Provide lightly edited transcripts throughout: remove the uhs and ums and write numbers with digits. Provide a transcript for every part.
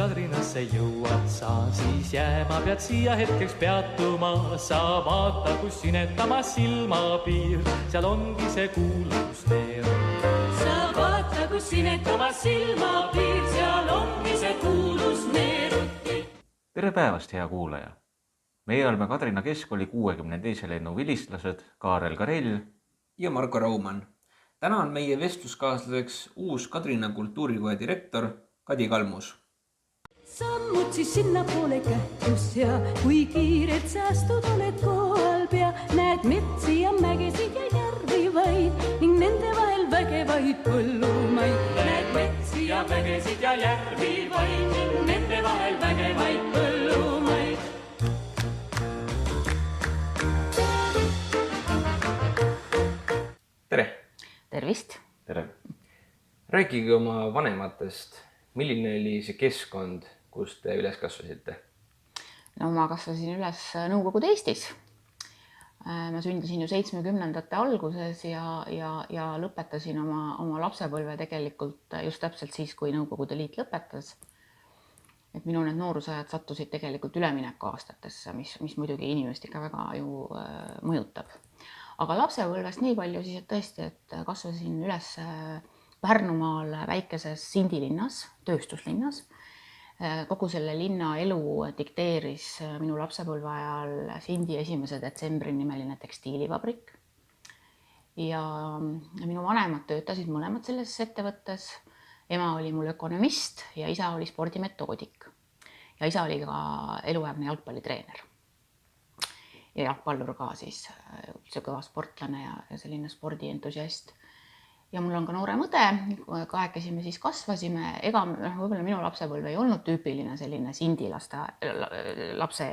Kadrinasse jõuad sa, siis jääma pead siia hetkeks peatuma. Sa vaata, kus sinetamas silmapiir, seal ongi see kuulus neer. Sa vaata, kus sinetamas silmapiir, seal ongi see kuulus neeruti. Tere päevast, hea kuulaja! Meie oleme Kadrina Keskkooli 62. lennu vilistlased Kaarel Karell ja Marko Raumann. Täna on meie vestluskaaslaseks uus Kadrina kultuurikoja direktor Kadi Kalmus. Sammud siis sinna poole kähtus ja kui kiired säästud oled kohal pea, näed metsi ja mägesid ja järvi vaid ning nende vahel vägevaid põllumaid. Näed metsi ja mägesid ja järvi vaid ning nende vahel vägevaid põllumaid. Tere! Tervist! Tere! Rääkige oma vanematest. Milline oli see keskkond, kus te üles kasvasite? No ma kasvasin üles Nõukogude Eestis. Ma sündisin ju 70ndate alguses ja lõpetasin oma lapsepõlve tegelikult just täpselt siis, kui Nõukogude Liit lõpetas. Et minu need noorusajad sattusid tegelikult ülemineku aastatesse, mis muidugi inimest ikka väga ju mõjutab. Aga lapsepõlvest nii palju siis, et tõesti, et kasvasin üles Pärnumaal väikeses Sindi linnas, tööstuslinnas. Kogu selle linna elu dikteeris minu lapsepõlve ajal Sindi 1. detsembri nimeline tekstiilivabrik. Ja minu vanemad töötasid mõlemad selles ettevõttes. Ema oli mul ökonomist ja isa oli spordimetoodik. Ja isa oli ka eluaegne jalgpallitreener. Ja jalgpallur ka siis, see kõva sportlane ja selline spordientusiast. Ja mul on ka noorem õde, kahekesi me siis kasvasime. Ega võib-olla minu lapsepõlve ei olnud tüüpiline selline Sindi lapse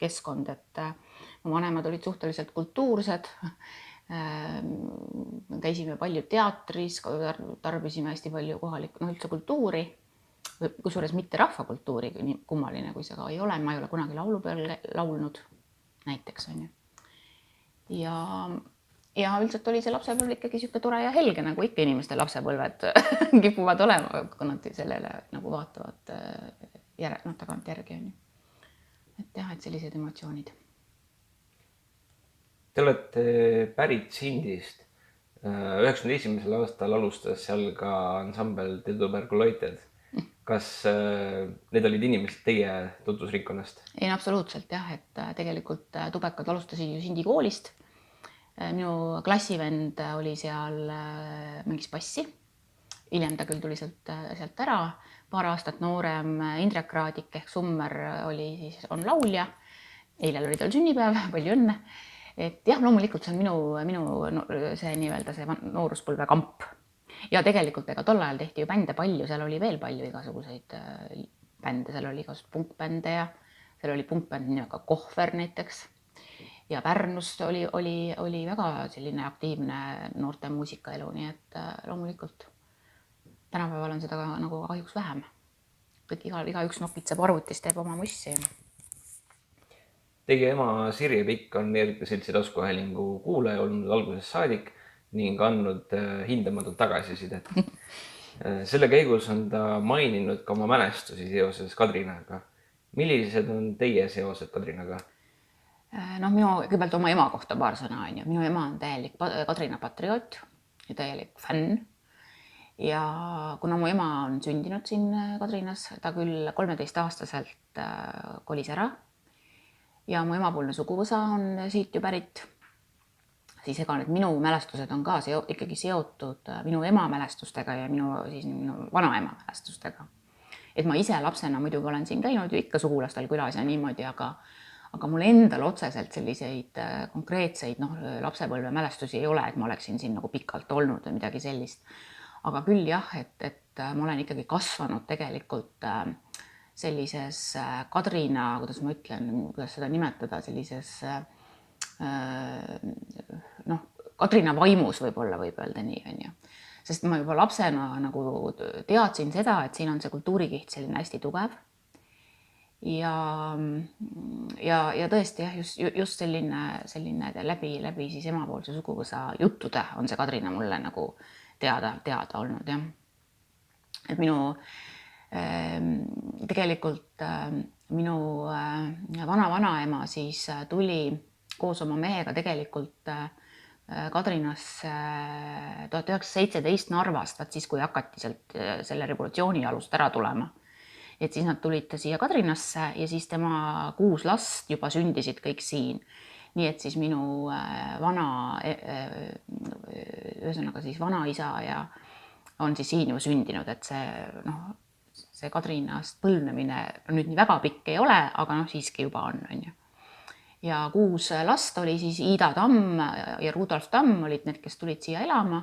keskkond, et mu vanemad olid suhteliselt kultuursed. Käisime palju teatris, tarbisime hästi palju kohalikku, üldse kultuuri, kusjuures mitte rahvakultuuri, kummaline kui see ka ei ole. Ma ei ole kunagi laulu peal laulnud, näiteks on ju. Ja üldiselt oli see lapsepõlv ikkagi siuke tore ja helge, nagu ikka inimeste lapsepõlved kipuvad olema, kui nad sellele nagu vaatavad tagant järgi on ju. Et jah, et sellised emotsioonid. Te olete pärit Sindist. 91. aastal alustas seal ka ansambel Tuberkuloited. Kas need olid inimesed teie tutvusringkonnast? Ei, absoluutselt jah, et tegelikult tubekad alustasid ju Sindi koolist. Minu klassivend oli seal, mängis bassi. Hiljem ta küll tuli sealt ära. Paar aastat noorem Indrek Raadik ehk Summer on laulja. Eilel oli tal sünnipäev, palju õnne. Et jah, loomulikult see on minu see nii-öelda see nooruspõlve kamp. Ja tegelikult ega tol ajal tehti ju bände palju, seal oli veel palju igasuguseid bände. Seal oli igasugused punkbände ja seal oli punkbänd nimega Kohver näiteks. Ja Pärnust oli väga selline aktiivne noorte muusikaelu, nii et loomulikult tänapäeval on seda nagu kahjuks vähem. Kõik igaüks nokitseb arvutist, teeb oma mussi. Teie ema Sirje Pikk on Meerika Seltsi taskuhäälingu kuulaja olnud algusest saadik ning andnud hindamatut tagasisidet. Selle käigus on ta maininud ka oma mälestusi seoses Kadrinaga. Millised on teie seosed Kadrinaga? No kõigepealt oma ema kohta paar sõna on ju. Minu ema on täielik Kadrina patrioot ja täielik fänn. Ja kuna mu ema on sündinud siin Kadrinas, ta küll 13-aastaselt kolis ära ja mu emapoolne suguvõsa on siit ju pärit, siis ega need minu mälestused on ka ikkagi seotud minu ema mälestustega ja minu vanaema mälestustega. Et ma ise lapsena muidugi olen siin käinud ju ikka sugulastel külas ja niimoodi, aga mul endal otseselt selliseid konkreetseid lapsepõlve mälestusi ei ole, et ma oleksin siin nagu pikalt olnud või midagi sellist. Aga küll jah, et ma olen ikkagi kasvanud tegelikult sellises Kadrina, kuidas ma ütlen, kuidas seda nimetada, sellises Kadrina vaimus võib-olla võib öelda nii, on ju. Sest ma juba lapsena nagu teadsin seda, et siin on see kultuurikiht selline hästi tugev. Ja tõesti jah, just selline läbi siis emapoolse suguvõsa juttude on see Kadrina mulle nagu teada olnud jah. Et minu tegelikult minu vana-vanaema siis tuli koos oma mehega tegelikult Kadrinasse 1917 Narvast, vaat siis, kui hakati sealt selle revolutsiooni alust ära tulema. Et siis nad tulid siia Kadrinasse ja siis tema 6 last juba sündisid kõik siin. Nii et siis minu ühesõnaga siis vanaisa ja on siis siin ju sündinud, et see Kadrinast põlvnemine nüüd nii väga pikk ei ole, aga siiski juba on ju. Ja 6 last oli siis Ida Tamm ja Rudolf Tamm olid need, kes tulid siia elama.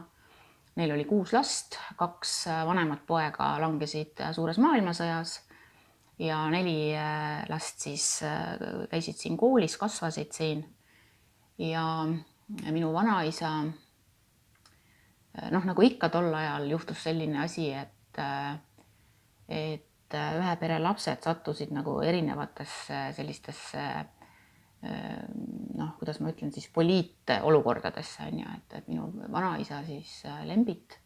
Neil oli 6 last, 2 vanemat poega langesid suures maailmasõjas ja 4 last siis käisid siin koolis, kasvasid siin. Ja minu vanaisa, nagu ikka tol ajal juhtus selline asi, et ühe pere lapsed sattusid nagu erinevatesse sellistesse kuidas ma ütlen siis poliitolukordadesse, et minu vanaisa siis Lembit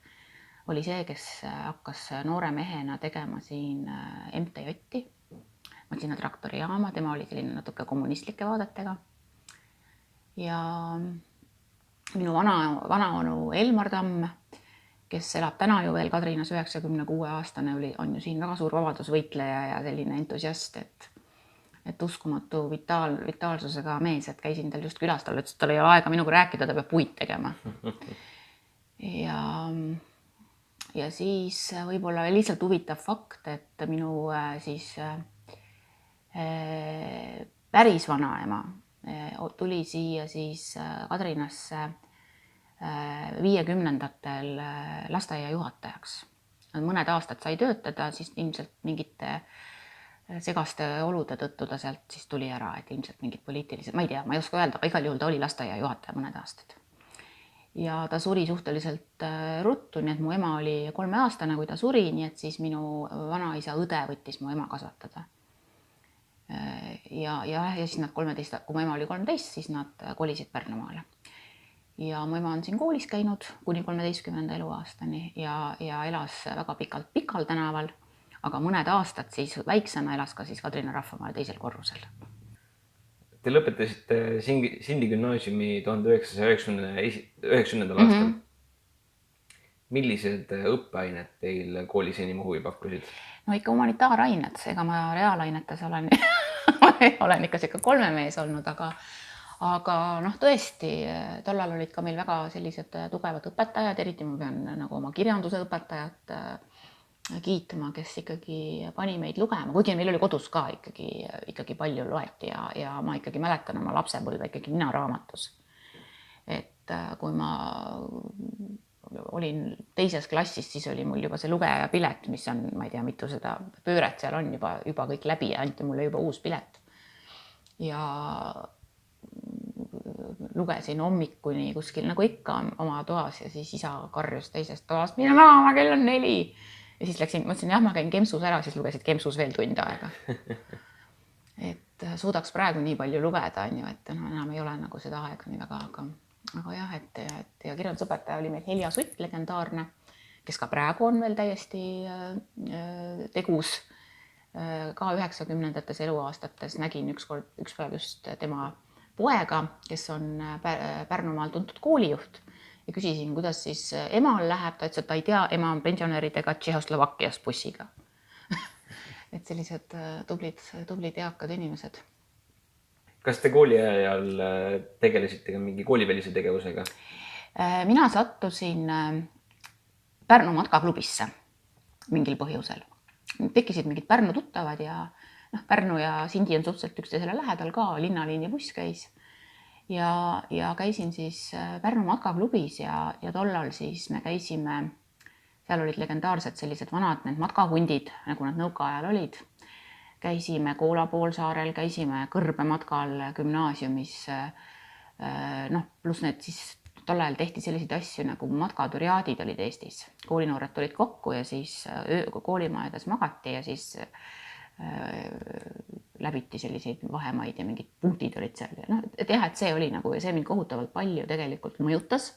oli see, kes hakkas noore mehena tegema siin MTJ-i, Matsina traktorijaama, tema oli selline natuke kommunistlike vaadetega. Ja minu vanaonu Elmar Tamm, kes elab täna ju veel Kadrinas 96-aastane, on ju siin väga suur vabadusvõitleja ja selline entusiast, et uskumatu vitaalsusega mees, et käisin tal just külas, tal ütles, et tal ei ole aega minuga rääkida, ta peab puid tegema. Ja siis võib-olla lihtsalt huvitav fakt, et minu siis päris vanaema tuli siia siis Kadrinasse 50-ndatel lasteaia juhatajaks. Mõned aastad sai töötada, siis ilmselt mingite segaste olude tõttu ta sealt siis tuli ära, et ilmselt mingid poliitilised, ma ei tea, ma ei oska öelda, aga igal juhul ta oli lasteaia juhataja mõned aastad. Ja ta suri suhteliselt ruttu, nii et mu ema oli 3-aastane, kui ta suri, nii et siis minu vanaisa õde võttis mu ema kasvatada. Ja siis nad 13, kui mu ema oli 13, siis nad kolisid Pärnumaale. Ja mu ema on siin koolis käinud kuni 13. eluaastani ja elas väga pikalt Pikal tänaval, aga mõned aastad siis väiksena elas ka siis Kadrina rahvamaal 2. korrusel. Te lõpetasite Sindi gümnaasiumi 1990. aastal. Millised õppeained teil koolis enim huvi pakkusid? No ikka humanitaarained, ega ma reaalainetes olen ikka siuke 3 mees olnud, aga tõesti, tollal olid ka meil väga sellised tugevad õpetajad, eriti ma pean nagu oma kirjanduse õpetajat kiitma, kes ikkagi pani meid lugema, kuigi meil oli kodus ka ikkagi palju loeti ja ma ikkagi mäletan oma lapsepõlve ikkagi ninaraamatus. Et kui ma olin 2. klassis, siis oli mul juba see lugeja pilet, mis on, ma ei tea, mitu seda pööret seal on juba kõik läbi ja anti mulle juba uus pilet. Ja lugesin hommikuni kuskil nagu ikka oma toas ja siis isa karjus teisest toast, mine maama, kell on 4. Ja siis mõtlesin, jah, ma käin Kempsus ära, siis lugesid Kempsus veel tund aega. Et suudaks praegu nii palju lugeda, et enam ei ole nagu seda aega nii väga, aga jah, ja kirjandusõpetaja oli meil Helja Sutt, legendaarne, kes ka praegu on veel täiesti tegus. Ka 90-ndates eluaastates nägin ükspäev just tema poega, kes on Pärnumaal tuntud koolijuht ja küsisin, kuidas siis emal läheb. Ta ütles, et ta ei tea, ema on pensionäridega Tšehhoslovakkias bussiga. Et sellised tublid eakad inimesed. Kas te kooli ajal tegelesite ka mingi koolivälise tegevusega? Mina sattusin Pärnu matkaklubisse mingil põhjusel. Tekkisid mingid Pärnu tuttavad ja Pärnu ja Sindi on suhteliselt üksteisele lähedal ka, linnaliini buss käis. Ja käisin siis Pärnu matkaklubis ja tollal siis me käisime, seal olid legendaarsed sellised vanad need matkahundid, nagu nad nõukaajal olid. Käisime Koola poolsaarel, käisime Kõrbematkal gümnaasiumis, pluss need siis tol ajal tehti selliseid asju nagu matkaturiaadid olid Eestis. Koolinoored tulid kokku ja siis koolimajades magati ja siis läbiti selliseid vahemaid ja mingid punktid olid seal. Et see oli nagu, ja see mind kohutavalt palju tegelikult mõjutas,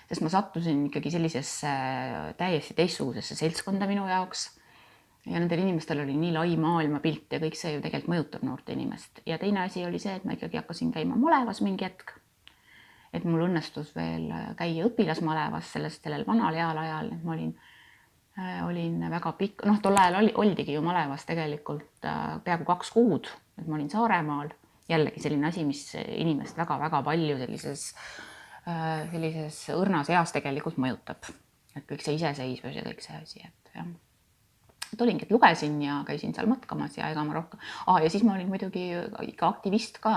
sest ma sattusin ikkagi sellisesse täiesti teistsugusesse seltskonda minu jaoks. ja nendel inimestel oli nii lai maailmapilt ja kõik see ju tegelikult mõjutab noorte inimest. Ja teine asi oli see, et ma ikkagi hakkasin käima malevas mingi hetk. Et mul õnnestus veel käia õpilasmalevas sellel vanal heal ajal, et ma olin väga pikk, tol ajal oldigi ju malevas tegelikult peaaegu 2 kuud, et ma olin Saaremaal. Jällegi selline asi, mis inimest väga-väga palju sellises õrnas eas tegelikult mõjutab. Et kõik see iseseisvus ja kõik see asi, et jah. Et olingi, et lugesin ja käisin seal matkamas ja ega ma rohkem. Ja siis ma olin muidugi ikka aktivist ka,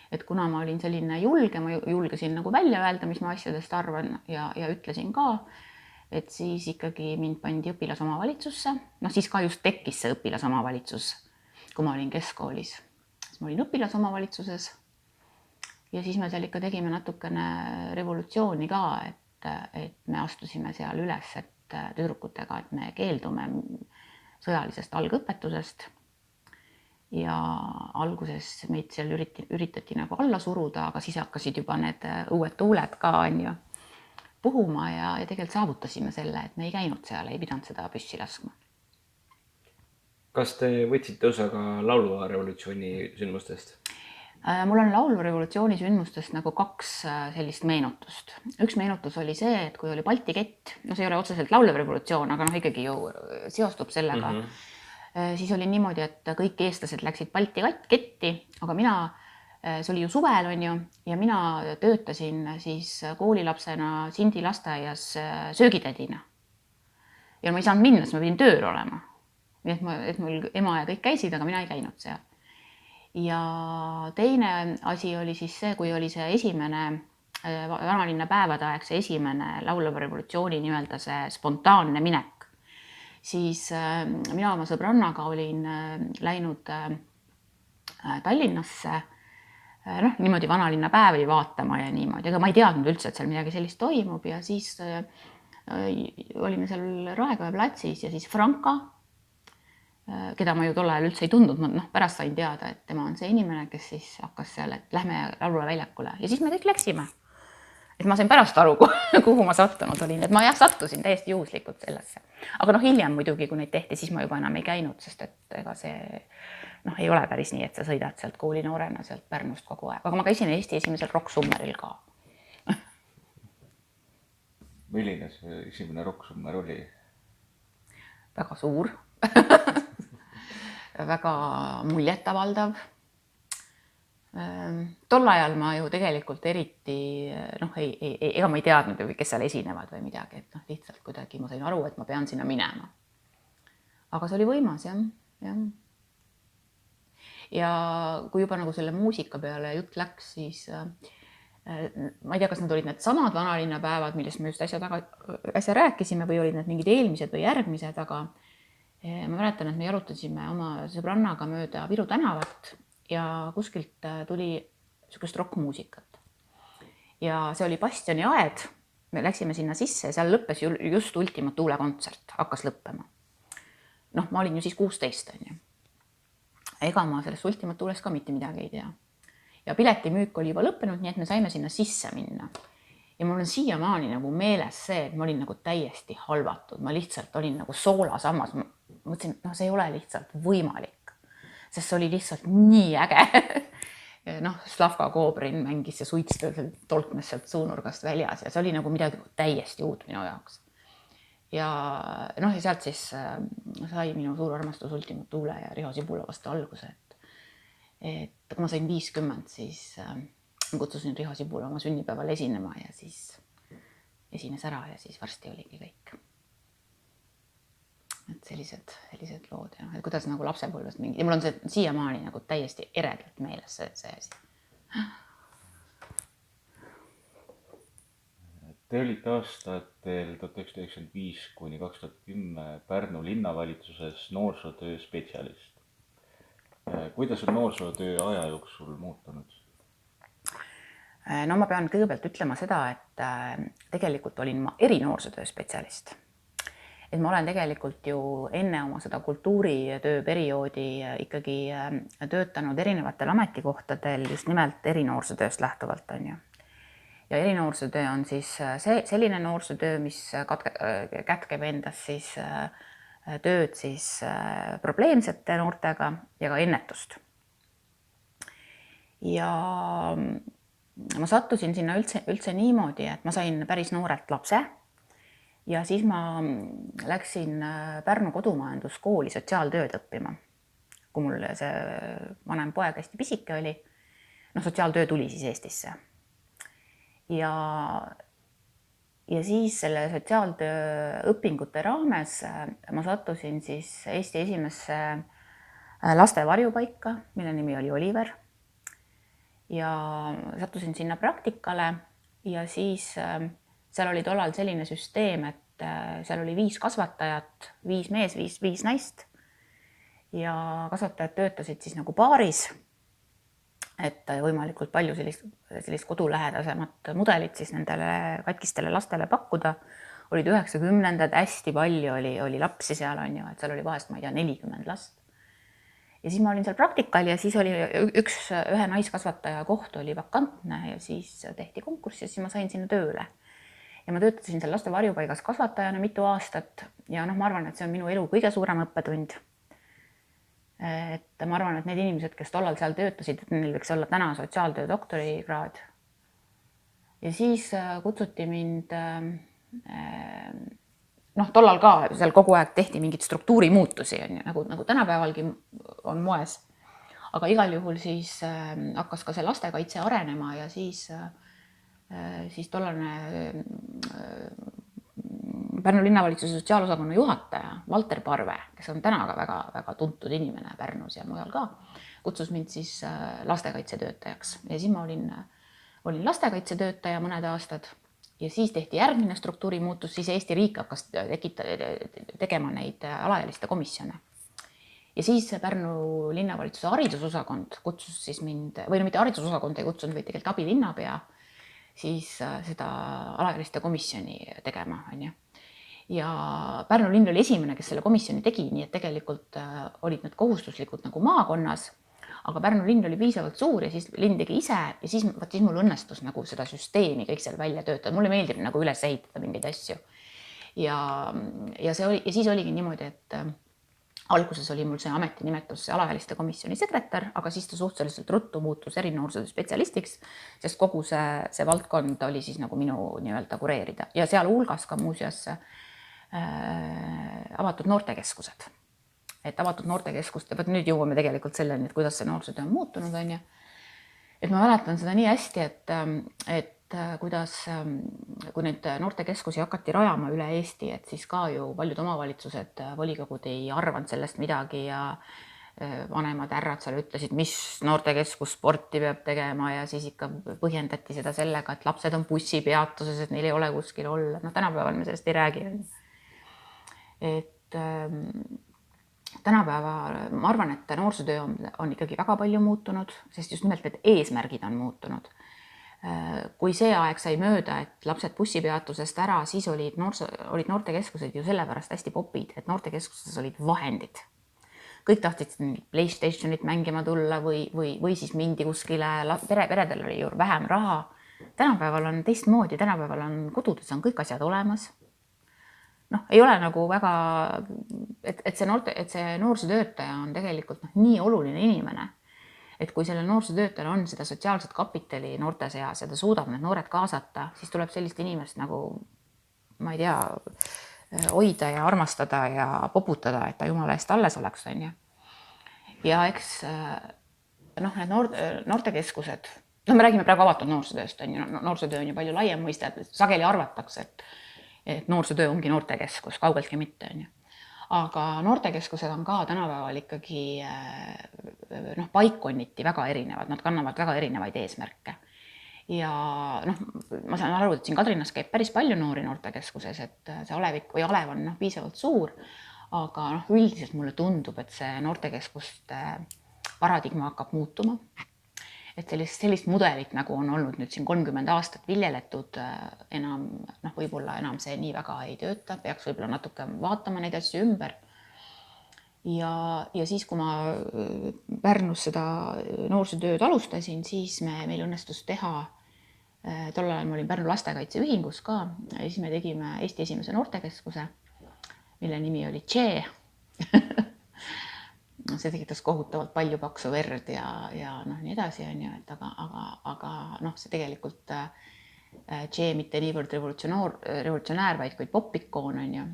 et kuna ma olin selline julge, ma julgesin nagu välja öelda, mis ma asjadest arvan ja ütlesin ka, et siis ikkagi mind pandi õpilasomavalitsusse. Siis ka just tekkis see õpilasomavalitsus, kui ma olin keskkoolis. Siis ma olin õpilasomavalitsuses ja siis me seal ikka tegime natukene revolutsiooni ka, et me astusime seal üles, et tüdrukutega, et me keeldume sõjalisest algõpetusest ja alguses meid seal üritati nagu alla suruda, aga siis hakkasid juba need uued tuuled ka puhuma ja tegelikult saavutasime selle, et me ei käinud seal, ei pidanud seda püssi laskma. Kas te võtsite osa ka laulva revolutsiooni sündmustest? Mul on laulva revolutsiooni sündmustest nagu 2 sellist meenutust. Üks meenutus oli see, et kui oli Balti kett, see ei ole otseselt laulva revolutsioon, aga ikkagi ju seostub sellega. Siis oli niimoodi, et kõik eestlased läksid Balti ketti, aga see oli ju suvel ja mina töötasin siis koolilapsena Sindi lasteaias söögitädina. Ja ma ei saanud minna, sest ma pidin tööl olema. Nii et mul ema ja kõik käisid, aga mina ei käinud seal. Ja teine asi oli siis see, kui oli see esimene vanalinna päevade aeg, see esimene laulva revolutsiooni nii-öelda see spontaanne minek, siis mina oma sõbrannaga olin läinud Tallinnasse niimoodi vanalinna päevi vaatama ja niimoodi, aga ma ei teadnud üldse, et seal midagi sellist toimub ja siis olime seal Raekoja platsis ja siis Franka, keda ma ju tol ajal üldse ei tundnud, pärast sain teada, et tema on see inimene, kes siis hakkas seal, et lähme laulule väljakule ja siis me kõik läksime. Et ma sain pärast aru, kuhu ma sattunud olin, et ma sattusin täiesti juhuslikult sellesse. Aga hiljem muidugi, kui neid tehti, siis ma juba enam ei käinud, sest et ega see ei ole päris nii, et sa sõidad sealt koolinoorena sealt Pärnust kogu aeg. Aga ma käisin Eesti esimesel Rock Summeril ka. Milline see esimene Rock Summer oli? Väga suur. Väga muljetavaldav. Tol ajal ma ju tegelikult eriti, ega ma ei teadnud, kes seal esinevad või midagi, et lihtsalt kuidagi ma sain aru, et ma pean sinna minema. Aga see oli võimas, jah. Ja kui juba nagu selle muusika peale jutt läks, siis ma ei tea, kas need olid need samad vanalinnapäevad, millest me just äsja rääkisime või olid need mingid eelmised või järgmised, aga ma mäletan, et me jalutasime oma sõbrannaga mööda Viru tänavat ja kuskilt tuli niisugust rockmuusikat. Ja see oli Bastioni aed, me läksime sinna sisse ja seal lõppes just Ultima Thule kontsert, hakkas lõppema. Ma olin ju siis 16, Ega ma sellest Ultima Thulest ka mitte midagi ei tea. Ja piletimüük oli juba lõppenud, nii et me saime sinna sisse minna. Ja mul on siiamaani nagu meeles see, et ma olin nagu täiesti halvatud. Ma lihtsalt olin nagu soolasammas. Ma mõtlesin, see ei ole lihtsalt võimalik, sest see oli lihtsalt nii äge. Slavka Kobrin mängis ja suits tolkmes sealt suunurgast väljas ja see oli nagu midagi täiesti uut minu jaoks. Ja sealt siis sai minu suur armastus Ultima Thule ja Riho Sibula vastu alguse. Et kui ma sain 50, siis kutsusin Riho Sibula oma sünnipäeval esinema ja siis esines ära ja siis varsti oligi kõik. Et sellised lood ja et kuidas nagu lapsepõlvest mingi. Ja mul on see siiamaani nagu täiesti eredalt meeles see asi. Te olite aastatel 1995 kuni 2010 Pärnu linnavalitsuses noorsootöö spetsialist. Kuidas on noorsootöö aja jooksul muutunud? Ma pean kõigepealt ütlema seda, et tegelikult olin ma erinoorsootöö spetsialist. Et ma olen tegelikult ju enne oma seda kultuuritöö perioodi ikkagi töötanud erinevatel ametikohtadel just nimelt erinoorsootööst lähtuvalt on ju. Ja erinoorsootöö on siis selline noorsootöö, mis kätkeb endas siis tööd siis probleemsete noortega ja ka ennetust. Ja ma sattusin sinna üldse niimoodi, et ma sain päris noorelt lapse ja siis ma läksin Pärnu kodumajanduskooli sotsiaaltööd õppima. Kui mul see vanem poeg hästi pisike oli, sotsiaaltöö tuli siis Eestisse. Ja siis selle sotsiaaltöö õpingute raames ma sattusin siis Eesti esimesse laste varjupaika, mille nimi oli Oliver. Ja sattusin sinna praktikale ja siis seal oli tollal selline süsteem, et seal oli 5 kasvatajat, 5 mees, 5 naist ja kasvatajad töötasid siis nagu paaris, et võimalikult palju sellist kodulähedasemat mudelit siis nendele katkistele lastele pakkuda. Olid 90-ndad, hästi palju oli lapsi seal, on ju, et seal oli vahest, ma ei tea, 40 last. Ja siis ma olin seal praktikal ja siis oli ühe naiskasvataja koht oli vakantne ja siis tehti konkurss ja siis ma sain sinna tööle. Ja ma töötasin seal laste varjupaigas kasvatajana mitu aastat ja ma arvan, et see on minu elu kõige suurem õppetund. Et ma arvan, et need inimesed, kes tollal seal töötasid, et neil võiks olla täna sotsiaaltöö doktorikraad. Ja siis kutsuti mind, tollal ka seal kogu aeg tehti mingid struktuurimuutusi, nagu tänapäevalgi on moes. Aga igal juhul siis hakkas ka see lastekaitse arenema ja siis tollane Pärnu linnavalitsuse sotsiaalosakonna juhataja Valter Parve, kes on täna ka väga tuntud inimene Pärnus ja mujal ka, kutsus mind siis lastekaitsetöötajaks. Ja siis ma olin lastekaitsetöötaja mõned aastad ja siis tehti järgmine struktuurimuutus, siis Eesti riik hakkas tegema neid alaealiste komisjone. Ja siis Pärnu linnavalitsuse haridusosakond kutsus siis mind, või mitte haridusosakond ei kutsunud, vaid tegelikult abilinnapea, siis seda alaealiste komisjoni tegema, on ju. Ja Pärnu linn oli esimene, kes selle komisjoni tegi, nii et tegelikult olid need kohustuslikud nagu maakonnas, aga Pärnu linn oli piisavalt suur ja siis linn tegi ise ja siis mul õnnestus nagu seda süsteemi kõik seal välja töötada. Mulle meeldib nagu üles ehitada mingeid asju. Ja siis oligi niimoodi, et alguses oli mul see ametinimetus alaealiste komisjoni sekretär, aga siis ta suhteliselt ruttu muutus erinoorsuse spetsialistiks, sest kogu see valdkond oli siis nagu minu nii-öelda kureerida. Ja seal hulgas ka muuseas avatud noortekeskused. Et avatud noortekeskust, ja nüüd jõuame tegelikult selleni, et kuidas see noorsootöö on muutunud, on ju. Et ma mäletan seda nii hästi, et kuidas, kui nüüd noortekeskusi hakati rajama üle Eesti, et siis ka ju paljud omavalitsused, volikogud ei arvanud sellest midagi ja vanemad härrad seal ütlesid, mis noortekeskus sporti peab tegema ja siis ikka põhjendati seda sellega, et lapsed on bussipeatuses, et neil ei ole kuskil olla. Tänapäeval me sellest ei räägi. Et tänapäeva ma arvan, et noorsootöö on ikkagi väga palju muutunud, sest just nimelt need eesmärgid on muutunud. Kui see aeg sai mööda, et lapsed bussipeatusest ära, siis olid noortekeskused ju sellepärast hästi popid, et noortekeskuses olid vahendid. Kõik tahtsid PlayStationit mängima tulla või siis mindi kuskile, peredel oli ju vähem raha. Tänapäeval on teistmoodi, tänapäeval on kodudes on kõik asjad olemas. Ei ole nagu väga, et see noorsootöötaja on tegelikult nii oluline inimene, et kui sellel noorsootöötajal on seda sotsiaalset kapitali noorte seas ja ta suudab need noored kaasata, siis tuleb sellist inimest nagu, ma ei tea, hoida ja armastada ja poputada, et ta jumala eest alles oleks, on ju. Ja eks need noortekeskused, me räägime praegu avatud noorsootööst, on ju, noorsootöö on ju palju laiem mõiste, sageli arvatakse, et noorsootöö ongi noortekeskus, kaugeltki mitte, on ju. Aga noortekeskused on ka tänapäeval ikkagi paikkonniti väga erinevad, nad kannavad väga erinevaid eesmärke. Ja ma saan aru, et siin Kadrinas käib päris palju noori noortekeskuses, et see Alevik või Alev on piisavalt suur, aga üldiselt mulle tundub, et see noortekeskuste paradigma hakkab muutuma. Et sellist mudelit, nagu on olnud nüüd siin 30 aastat viljeletud, võib-olla enam see nii väga ei tööta, peaks võib-olla natuke vaatama neid asju ümber. Ja siis, kui ma Pärnus seda noorsootööd alustasin, siis meil õnnestus teha, tol ajal ma olin Pärnu lastekaitseühingus ka, ja siis me tegime Eesti esimese noortekeskuse, mille nimi oli CHE See tekitas kohutavalt palju paksu verd ja noh, nii edasi on ju, et aga noh, see tegelikult Che mitte niivõrd revolutsionäär, vaid kui popikoon on ju.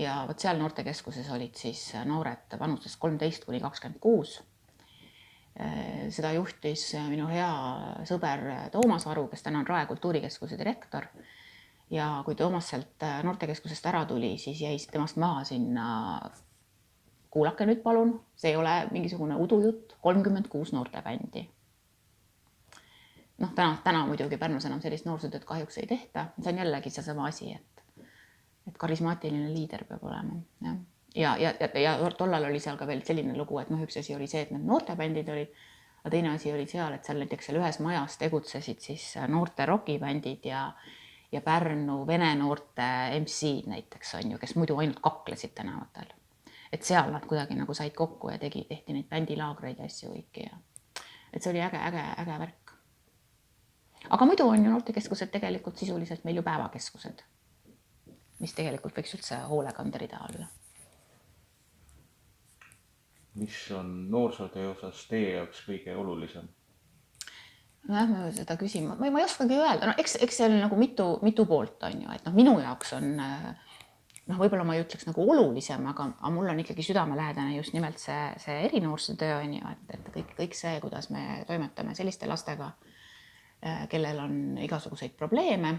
Ja võt seal noortekeskuses olid siis noored vanusest 13 kuni 26. Seda juhtis minu hea sõber Toomas Varu, kes täna on Rae kultuurikeskuse direktor. Ja kui Toomas sealt noortekeskusest ära tuli, siis jäi temast maha sinna, kuulake nüüd palun, see ei ole mingisugune udujutt, 36 noortebändi. Noh, täna muidugi Pärnus enam sellist noorsootööd kahjuks ei tehta. See on jällegi see sama asi, et karismaatiline liider peab olema. Ja tollal oli seal ka veel selline lugu, et üks asi oli see, et need noortebändid olid, aga teine asi oli seal, et seal näiteks seal ühes majas tegutsesid siis noorte rokibändid ja Pärnu vene noorte MC näiteks on ju, kes muidu ainult kaklesid tänavatel. Et seal nad kuidagi nagu said kokku ja tehti neid bändilaagreid ja asju kõiki. Et see oli äge värk. Aga muidu on ju noortekeskused tegelikult sisuliselt meil ju päevakeskused, mis tegelikult võiks üldse hoolekanderida olla. Mis on noorsootöö osas teie jaoks kõige olulisem? Ma seda küsima, ma ei oskagi öelda. No, eks see on nagu mitu poolt on ju, et minu jaoks on, võib-olla ma ei ütleks nagu olulisem, aga mul on ikkagi südamelähedane just nimelt see erinoorsootöö on ju, et kõik see, kuidas me toimetame selliste lastega, kellel on igasuguseid probleeme,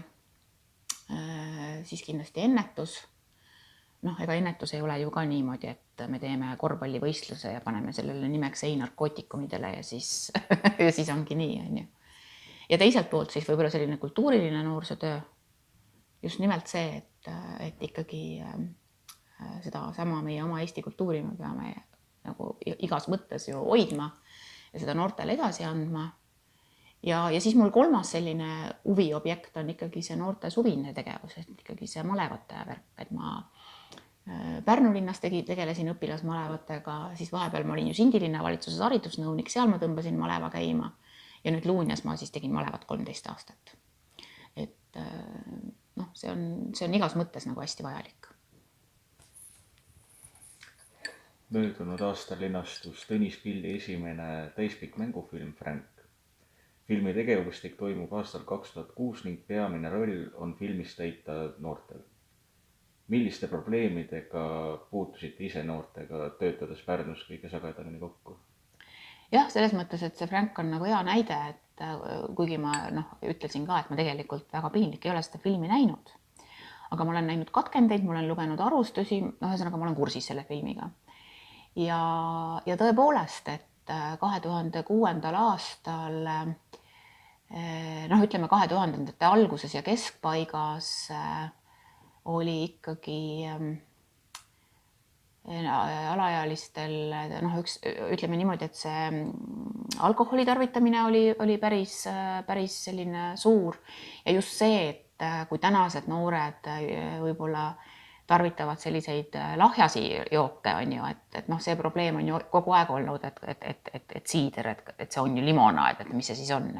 siis kindlasti ennetus. Ega ennetus ei ole ju ka niimoodi, et me teeme korvpallivõistluse ja paneme sellele nimeks ei narkootikumidele ja siis ongi nii, on ju. Ja teiselt poolt siis võib-olla selline kultuuriline noorsootöö, just nimelt see, et ikkagi seda sama meie oma Eesti kultuuri me peame nagu igas mõttes ju hoidma ja seda noortele edasi andma. Ja siis mul kolmas selline huviobjekt on ikkagi see noorte suvine tegevus, et ikkagi see malevate värk, et ma Pärnu linnas tegelesin õpilasmalevatega, siis vahepeal ma olin ju Sindi linnavalitsuses haridusnõunik, seal ma tõmbasin maleva käima ja nüüd Luunjas ma siis tegin malevat 13 aastat. Et see on igas mõttes nagu hästi vajalik. Möödunud aastal linnastus Tõnis Pildi esimene täispikk mängufilm Frank. Filmi tegevustik toimub aastal 2006 ning peamine roll on filmis täita noortel. Milliste probleemidega puutusite ise noortega töötades Pärnus kõige sagedamini kokku? Jah, selles mõttes, et see Frank on nagu hea näide, et kuigi ma ütlesin ka, et ma tegelikult väga piinlik ei ole seda filmi näinud. Aga ma olen näinud katkendeid, ma olen lugenud arustusi, ühesõnaga ma olen kursis selle filmiga. Ja tõepoolest, et 2006. aastal, ütleme 2000-ndate alguses ja keskpaigas oli ikkagi alaealistel, ütleme niimoodi, et see alkoholi tarvitamine oli päris selline suur ja just see, et kui tänased noored võib-olla tarvitavad selliseid lahjasi jooke, on ju, et see probleem on ju kogu aeg olnud, et siider, et see on ju limonaad, et mis see siis on.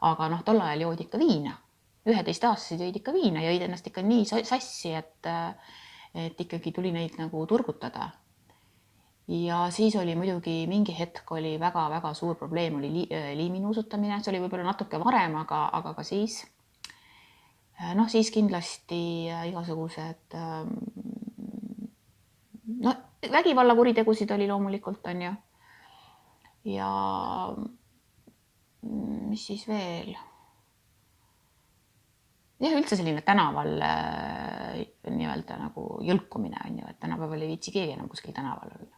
Aga tol ajal joodi ikka viina. 11-aastased jõid ikka viina ja jõid ennast ikka nii sassi, et ikkagi tuli neid nagu turgutada. Ja siis oli muidugi mingi hetk oli väga suur probleem, oli liiminuusutamine, see oli võib-olla natuke varem, aga ka siis. Siis kindlasti igasugused vägivallakuritegusid oli loomulikult, on ju. Ja mis siis veel? Ja üldse selline tänaval nii-öelda nagu jõlkumine, on ju, et tänapäeval ei viitsi keegi enam kuskil tänaval olla.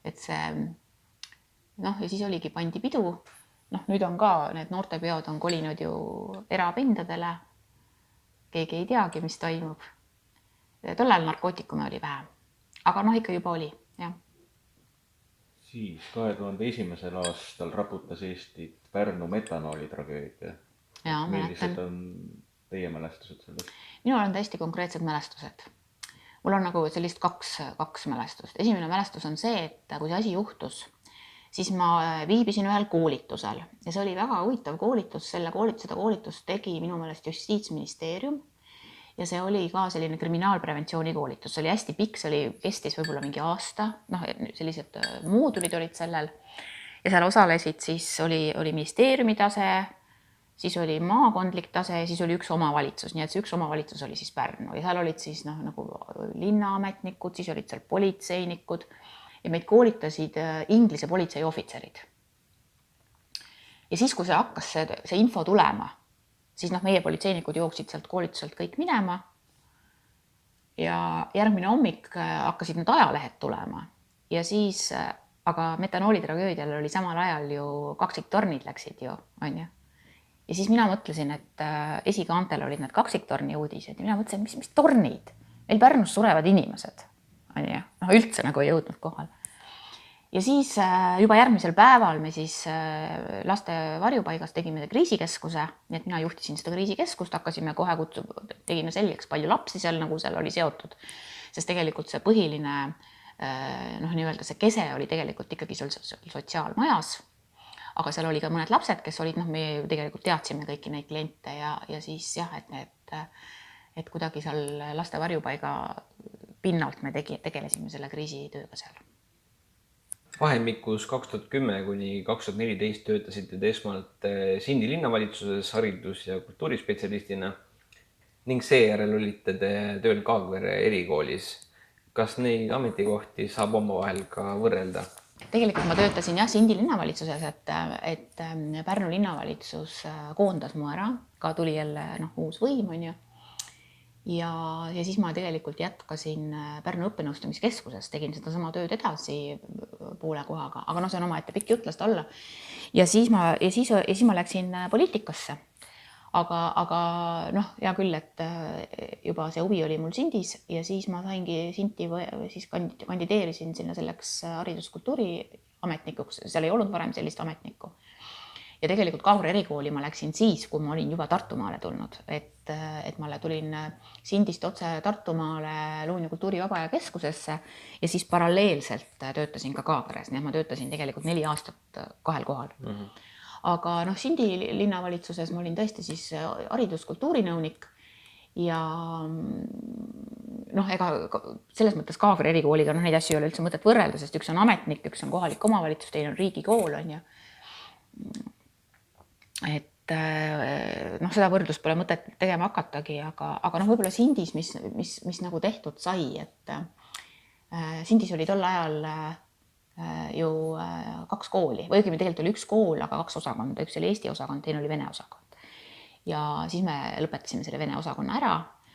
Et see, ja siis oligi pandipidu. Nüüd on ka need noortepeod on kolinud ju erapindadele. Keegi ei teagi, mis toimub. Tollal narkootikume oli vähe. Aga ikka juba oli, jah. Siis 2001. aastal raputas Eestit Pärnu metanooli tragöödia. Millised on teie mälestused sellest? Minul on täiesti konkreetsed mälestused. Mul on nagu sellist kaks mälestust. Esimene mälestus on see, et kui see asi juhtus, siis ma viibisin ühel koolitusel ja see oli väga huvitav koolitus. Seda koolitust tegi minu meelest Justiitsministeerium ja see oli ka selline kriminaalpreventsiooni koolitus, see oli hästi pikk, kestis võib-olla mingi aasta, noh, sellised moodulid olid sellel ja seal osalesid siis oli ministeeriumi tase, siis oli maakondlik tase ja siis oli üks omavalitsus, nii et see üks omavalitsus oli siis Pärnu ja seal olid siis nagu linnaametnikud, siis olid seal politseinikud ja meid koolitasid Inglise politsei ohvitserid. Ja siis, kui see hakkas see info tulema, siis meie politseinikud jooksid sealt koolituselt kõik minema ja järgmine hommik hakkasid need ajalehed tulema ja siis, aga metanooli tragöödial oli samal ajal ju kaksiktornid läksid ju, on ju. Ja siis mina mõtlesin, et esikaantel olid need kaksiktorni uudised ja mina mõtlesin, mis tornid? Meil Pärnus surevad inimesed, on ju. Üldse nagu ei jõudnud kohal. Ja siis juba järgmisel päeval me siis laste varjupaigas tegime kriisikeskuse, nii et mina juhtisin seda kriisikeskust, hakkasime kohe tegime selgeks palju lapsi seal, nagu seal oli seotud, sest tegelikult see põhiline, nii-öelda see kese oli tegelikult ikkagi sotsiaalmajas, aga seal oli ka mõned lapsed, kes olid, me tegelikult teadsime kõiki neid kliente ja siis jah, et kuidagi seal laste varjupaiga pinnalt me tegelesime selle kriisitööga seal. Vahemikus 2010 kuni 2014 töötasite te esmalt Sindi linnavalitsuses haridus- ja kultuurispetsialistina ning seejärel olite te tööl Kaagvere erikoolis. Kas neid ametikohti saab omavahel ka võrrelda? Tegelikult ma töötasin Sindi linnavalitsuses, et Pärnu linnavalitsus koondas mu ära, ka tuli jälle uus võim, on ju. Ja siis ma tegelikult jätkasin Pärnu õppenõustamiskeskuses, tegin seda sama tööd edasi poole kohaga, aga see on omaette pikk jutt lasta olla. Ja siis ma läksin poliitikasse. Aga hea küll, et juba see huvi oli mul Sindis ja siis ma saingi Sinti, siis kandideerisin sinna selleks hariduskultuuri ametnikuks, seal ei olnud varem sellist ametnikku. Ja tegelikult Kaagvere erikooli ma läksin siis, kui ma olin juba Tartumaale tulnud, et ma tulin Sindist otse Tartumaale Loon- ja kultuuri vaba aja keskusesse ja siis paralleelselt töötasin ka Kaagveres, nii et ma töötasin tegelikult 4 aastat 2 kohal. Aga Sindi linnavalitsuses ma olin tõesti siis hariduskultuurinõunik ja ega selles mõttes Kaagvere erikooliga neid asju ei ole üldse mõtet võrrelda, sest üks on ametnik, üks on kohalik omavalitsus, teine on riigikool, on ju. Et seda võrdlust pole mõtet tegema hakatagi, aga võib-olla Sindis, mis nagu tehtud sai, et Sindis oli tol ajal ju 2 kooli, või õigemini tegelikult oli 1 kool, aga 2 osakonda, üks oli Eesti osakond, teine oli Vene osakond. Ja siis me lõpetasime selle Vene osakonna ära,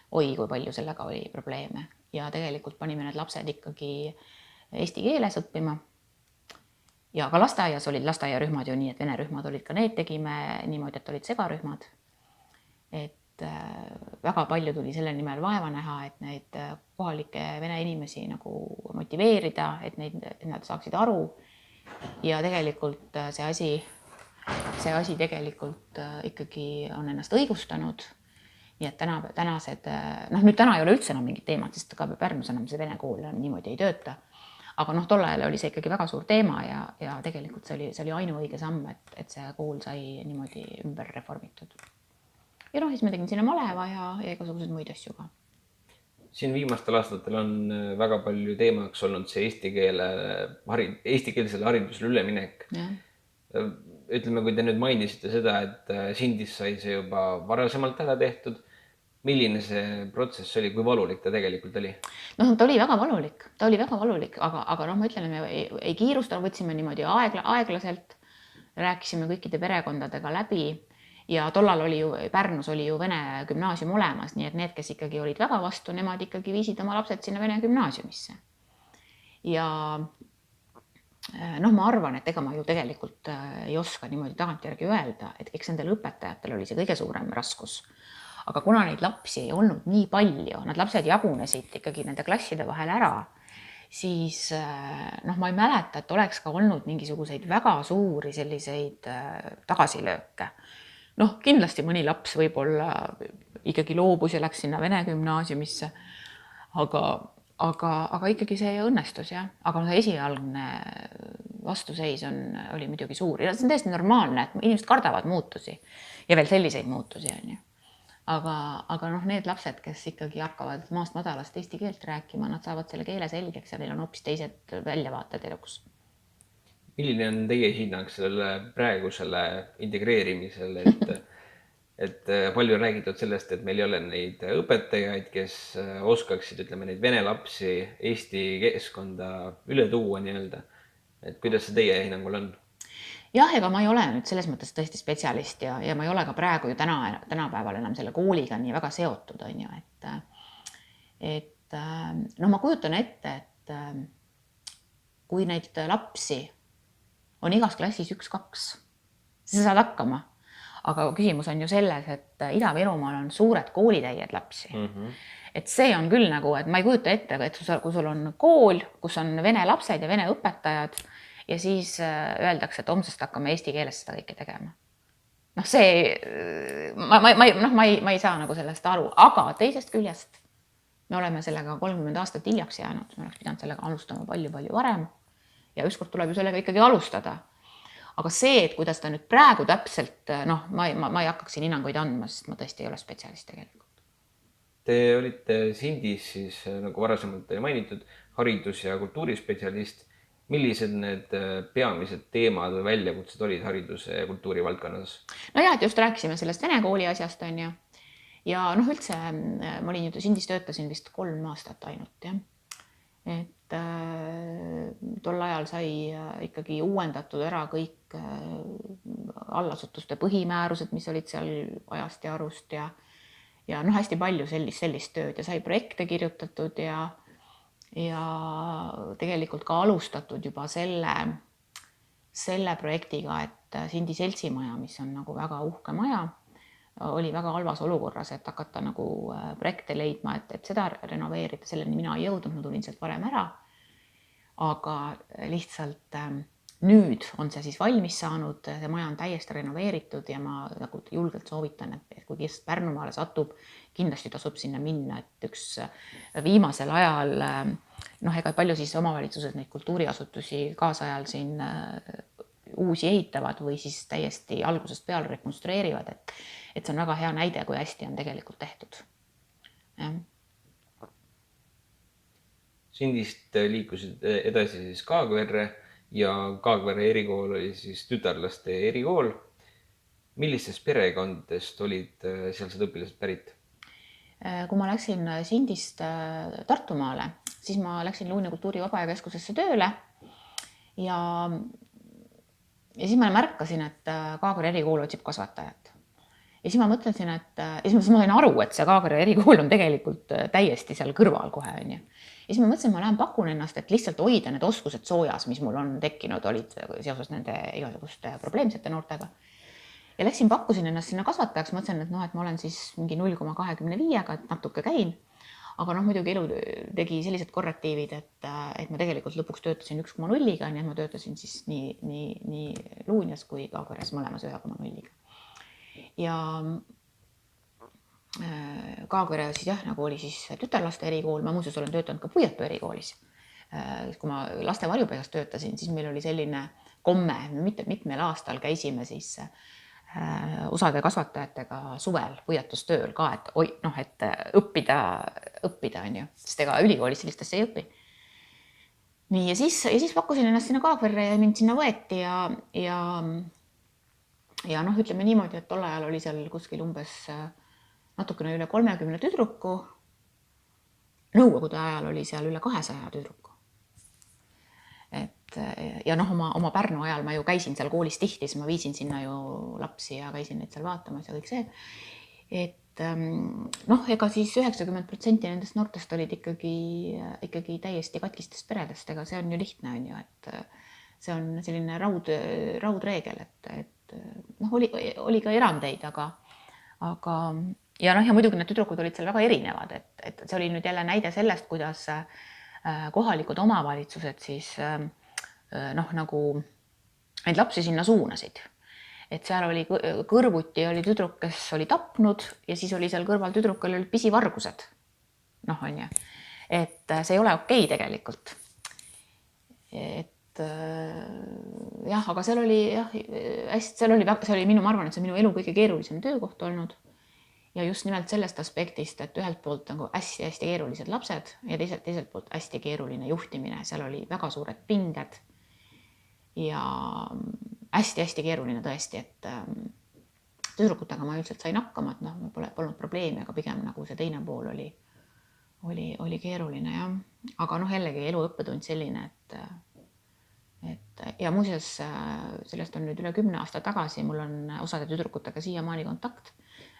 kui palju sellega oli probleeme ja tegelikult panime need lapsed ikkagi eesti keeles õppima. Ja ka lasteaias olid lasteaiarühmad ju nii, et vene rühmad olid ka need, tegime niimoodi, et olid segarühmad. Et väga palju tuli selle nimel vaeva näha, et neid kohalikke vene inimesi nagu motiveerida, et nad saaksid aru. Ja tegelikult see asi tegelikult ikkagi on ennast õigustanud. Nii et tänased, nüüd täna ei ole üldse enam mingit teemat, sest ka Pärnus enam see vene kool niimoodi ei tööta. Aga tol ajal oli see ikkagi väga suur teema ja tegelikult see oli ainuõige samm, et see kool sai niimoodi ümber reformitud. Ja siis me tegin sinna maleva ja igasugused muid asju ka. Siin viimastel aastatel on väga palju teemaks olnud see eestikeelsele haridusele üleminek. Ütleme, kui te nüüd mainisite seda, et Sindis sai see juba varasemalt ära tehtud, milline see protsess oli, kui valulik ta tegelikult oli? Ta oli väga valulik, aga ma ütlen, me ei kiirusta, võtsime niimoodi aeglaselt, rääkisime kõikide perekondadega läbi ja tollal oli ju, Pärnus oli ju vene gümnaasium olemas, nii et need, kes ikkagi olid väga vastu, nemad ikkagi viisid oma lapsed sinna vene gümnaasiumisse. Ja ma arvan, et ega ma ju tegelikult ei oska niimoodi tagantjärgi öelda, et eks nendel õpetajatel oli see kõige suurem raskus. Aga kuna neid lapsi ei olnud nii palju, nad lapsed jagunesid ikkagi nende klasside vahel ära, siis ma ei mäleta, et oleks ka olnud mingisuguseid väga suuri selliseid tagasilööke. Kindlasti mõni laps võib-olla ikkagi loobus ja läks sinna vene gümnaasiumisse, aga ikkagi see õnnestus, jah. Aga esialgne vastuseis oli muidugi suur ja see on täiesti normaalne, et inimesed kardavad muutusi ja veel selliseid muutusi, on ju. aga noh, need lapsed, kes ikkagi hakkavad maast madalast eesti keelt rääkima, nad saavad selle keele selgeks ja neil on hoopis teised väljavaated eluks. Milline on teie hinnang sellele praegusele integreerimisele, et palju on räägitud sellest, et meil ei ole neid õpetajaid, kes oskaksid, ütleme, neid vene lapsi Eesti keskkonda üle tuua nii-öelda. Et kuidas see teie hinnangul on? Jah, ega ma ei ole nüüd selles mõttes tõesti spetsialist ja ma ei ole ka praegu ju tänapäeval enam selle kooliga nii väga seotud, on ju, et no ma kujutan ette, et kui neid lapsi on igas klassis 1-2, siis sa saad hakkama. Aga küsimus on ju selles, et Ida-Virumaal on suured koolitäied lapsi. Et see on küll nagu, et ma ei kujuta ette, et kui sul on kool, kus on vene lapsed ja vene õpetajad ja siis öeldakse, et homsest hakkame eesti keeles seda kõike tegema. Noh, see, ma ei saa nagu sellest aru, aga teisest küljest me oleme sellega 30 aastat hiljaks jäänud, me oleks pidanud sellega alustama palju-palju varem ja ükskord tuleb ju sellega ikkagi alustada. Aga see, et kuidas ta nüüd praegu täpselt, noh, ma ei hakkaks siin hinnanguid andma, sest ma tõesti ei ole spetsialist tegelikult. Te olite Sindis siis, nagu varasemalt mainitud, haridus- ja kultuurispetsialist. Millised need peamised teemad või väljakutsed olid hariduse ja kultuuri valdkonnas? No jah, et just rääkisime sellest vene kooli asjast, on ju. Ja noh, üldse ma olin ju Sindis töötasin vist 3 aastat ainult, jah. Et tol ajal sai ikkagi uuendatud ära kõik allasutuste põhimäärused, mis olid seal ajast ja arust ja noh, hästi palju sellist tööd ja sai projekte kirjutatud ja tegelikult ka alustatud juba selle projektiga, et Sindi seltsimaja, mis on nagu väga uhke maja, oli väga halvas olukorras, et hakata nagu projekte leidma, et seda renoveerida, selleni mina ei jõudnud, ma tulin sealt varem ära. Aga lihtsalt nüüd on see siis valmis saanud, see maja on täiesti renoveeritud ja ma nagu julgelt soovitan, et kui kes Pärnumaale satub, kindlasti tasub sinna minna, et üks viimasel ajal, noh, ega palju siis omavalitsused neid kultuuriasutusi kaasajal siin uusi ehitavad või siis täiesti algusest peale rekonstrueerivad, et see on väga hea näide, kui hästi on tegelikult tehtud. Sindist liikusid edasi siis Kaagverre ja Kaagverre erikool oli siis tütarlaste erikool. Millistest perekondadest olid sealsed õpilased pärit? Kui ma läksin Sindist Tartumaale, siis ma läksin Luunja kultuuri vabajakeskusesse tööle ja siis ma märkasin, et Kaagverre erikool otsib kasvatajat. Ja siis ma mõtlesin, et siis ma sain aru, et see Kaagverre erikool on tegelikult täiesti seal kõrval kohe, on ju. Ja siis ma mõtlesin, ma lähen pakun ennast, et lihtsalt hoida need oskused soojas, mis mul on tekkinud, olid seoses nende igasuguste probleemsete noortega. Ja läksin pakkusin ennast sinna kasvatajaks, mõtlesin, et ma olen siis mingi 0,25-ga, et natuke käin. Aga noh, muidugi elu tegi sellised korrektiivid, et ma tegelikult lõpuks töötasin 1,0-ga, nii et ma töötasin siis nii Luunjas kui Kaagveres mõlemas 1,0-ga. Ja Kaagvere siis jah, nagu oli siis tütarlaste erikool, ma muuseas olen töötanud ka Puiatpuu erikoolis. Kui ma laste varjupaigas töötasin, siis meil oli selline komme, mitmel aastal käisime siis osade kasvatajatega suvel Puiatustööl ka, et õppida, on ju, sest ega ülikoolis sellist asja ei õpi. Nii, ja siis pakkusin ennast sinna Kaagverre ja mind sinna võeti ja noh, ütleme niimoodi, et tol ajal oli seal kuskil umbes natukene üle 30 tüdruku. Nõukogude ajal oli seal üle 200 tüdruku. Ja noh, oma Pärnu ajal ma ju käisin seal koolis tihti, siis ma viisin sinna ju lapsi ja käisin neid seal vaatamas ja kõik see. Et noh, ega siis 90% nendest noortest olid ikkagi täiesti katkistest peredest, ega see on ju lihtne, on ju, et see on selline raudreegel, et noh, oli ka erandeid, aga ja noh, ja muidugi need tüdrukud olid seal väga erinevad, et see oli nüüd jälle näide sellest, kuidas kohalikud omavalitsused siis noh, nagu neid lapsi sinna suunasid. Et seal oli kõrvuti oli tüdruk, kes oli tapnud ja siis oli seal kõrval tüdruk, kellel olid pisivargused. Noh, on ju. Et see ei ole okei tegelikult. Et jah, aga seal oli jah, hästi, see oli minu, ma arvan, et see on minu elu kõige keerulisem töökoht olnud. ja just nimelt sellest aspektist, et ühelt poolt nagu hästi-hästi keerulised lapsed ja teiselt poolt hästi keeruline juhtimine, seal oli väga suured pinged ja hästi-hästi keeruline tõesti, et tüdrukutega ma üldiselt sain hakkama, et noh, ma polnud probleemi, aga pigem nagu see teine pool oli keeruline jah. Aga noh, jällegi elu õppetund selline, et ja muuseas sellest on nüüd üle 10 aasta tagasi, mul on osade tüdrukutega siiamaani kontakt.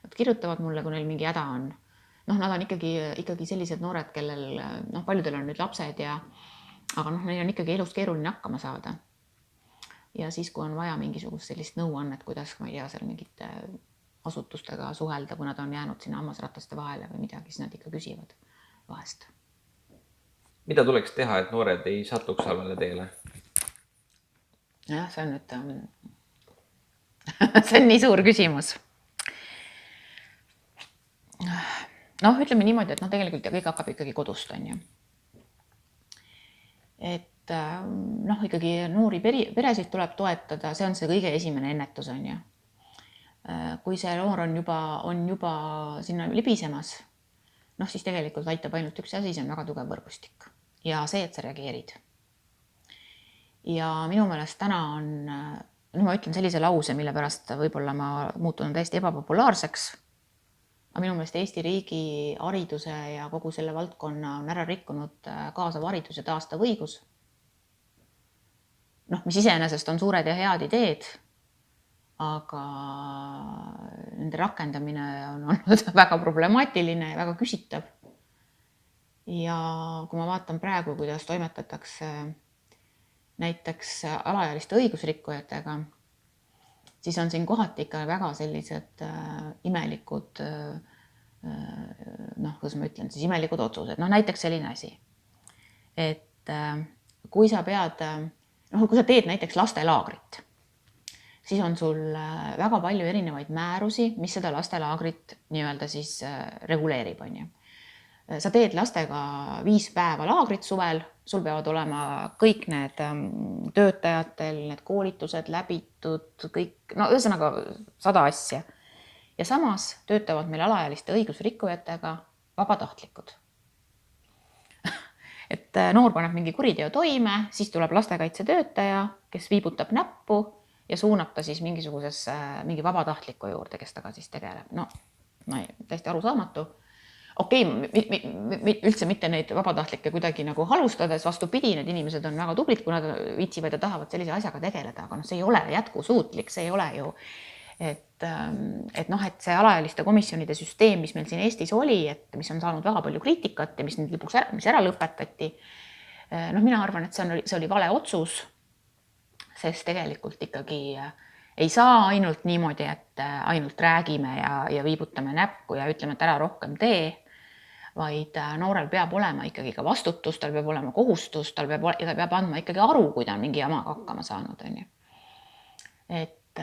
Nad kirjutavad mulle, kui neil mingi häda on. Noh, nad on ikkagi sellised noored, kellel paljudel on nüüd lapsed aga neil on ikkagi elus keeruline hakkama saada. Ja siis, kui on vaja mingisugust sellist nõuannet, kuidas, ma ei tea, seal mingite asutustega suhelda, kui nad on jäänud sinna hammasrataste vahele või midagi, siis nad ikka küsivad vahest. Mida tuleks teha, et noored ei satuks halvale teele? Jah, see on nüüd see on nii suur küsimus. Noh, ütleme niimoodi, et tegelikult kõik hakkab ikkagi kodust, on ju. Et ikkagi noori peresid tuleb toetada, see on see kõige esimene ennetus, on ju. Kui see noor on juba sinna libisemas, siis tegelikult aitab ainult üks asi, see on väga tugev võrgustik. Ja see, et sa reageerid. Ja minu meelest täna on, ma ütlen sellise lause, mille pärast võib-olla ma muutun täiesti ebapopulaarseks, aga minu meelest Eesti riigi hariduse ja kogu selle valdkonna on ära rikkunud kaasav haridus ja taastav õigus. Mis iseenesest on suured ja head ideed, aga nende rakendamine on olnud väga problemaatiline ja väga küsitav. Ja kui ma vaatan praegu, kuidas toimetatakse näiteks alaealiste õigusrikkujatega, siis on siin kohati ikka väga sellised imelikud, kuidas ma ütlen, siis imelikud otsused. Näiteks selline asi, et kui sa teed näiteks lastelaagrit, siis on sul väga palju erinevaid määrusi, mis seda lastelaagrit nii-öelda siis reguleerib, on ju. Sa teed lastega 5 päeva laagrit suvel, sul peavad olema kõik need töötajatel, need koolitused läbitud, kõik, ühesõnaga 100 asja. Ja samas töötavad meil alaealiste õigusrikkujatega vabatahtlikud. Et noor paneb mingi kuriteo toime, siis tuleb lastekaitsetöötaja, kes viibutab näppu ja suunab ta siis mingi vabatahtliku juurde, kes taga siis tegeleb. Täiesti arusaamatu. Okei, üldse mitte neid vabatahtlikke kuidagi nagu halvustades, vastupidi, need inimesed on väga tublid, kui nad viitsivad ja tahavad sellise asjaga tegeleda, aga see ei ole jätkusuutlik, see ei ole ju, et see alaealiste komisjonide süsteem, mis meil siin Eestis oli, et mis on saanud väga palju kriitikat ja mis nüüd lõpuks ära lõpetati, mina arvan, et see oli vale otsus, sest tegelikult ikkagi ei saa ainult niimoodi, et ainult räägime ja viibutame näppu ja ütleme, et ära rohkem tee, vaid noorel peab olema ikkagi ka vastutus, tal peab olema kohustus, ta peab andma ikkagi aru, kui ta on mingi jamaga hakkama saanud. On ju.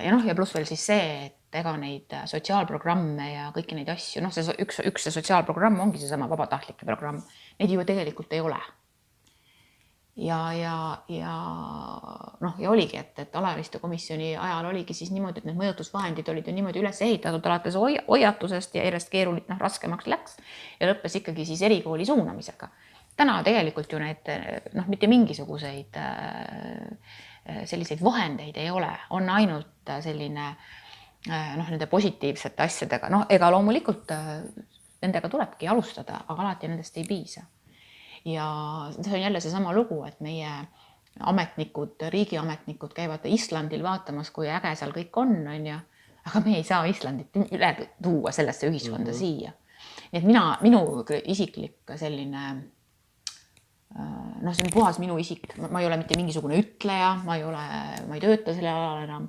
Ja pluss veel siis see, et ega neid sotsiaalprogramme ja kõiki neid asju, üks see sotsiaalprogramm ongi seesama vabatahtlike programm, neid ju tegelikult ei ole. Ja oligi, et alaealiste komisjoni ajal oligi siis niimoodi, et need mõjutusvahendid olid ju niimoodi üles ehitatud alates hoiatusest ja järjest raskemaks läks ja lõppes ikkagi siis erikooli suunamisega. Täna tegelikult ju need, mitte mingisuguseid selliseid vahendeid ei ole, on ainult selline nende positiivsete asjadega, ega loomulikult nendega tulebki alustada, aga alati nendest ei piisa. Ja see on jälle seesama lugu, et meie riigiametnikud käivad Islandil vaatamas, kui äge seal kõik on ju, aga me ei saa Islandit üle tuua sellesse ühiskonda siia. Nii et minu isiklik selline, see on puhas minu isik, ma ei ole mitte mingisugune ütleja, ma ei tööta selle alal enam,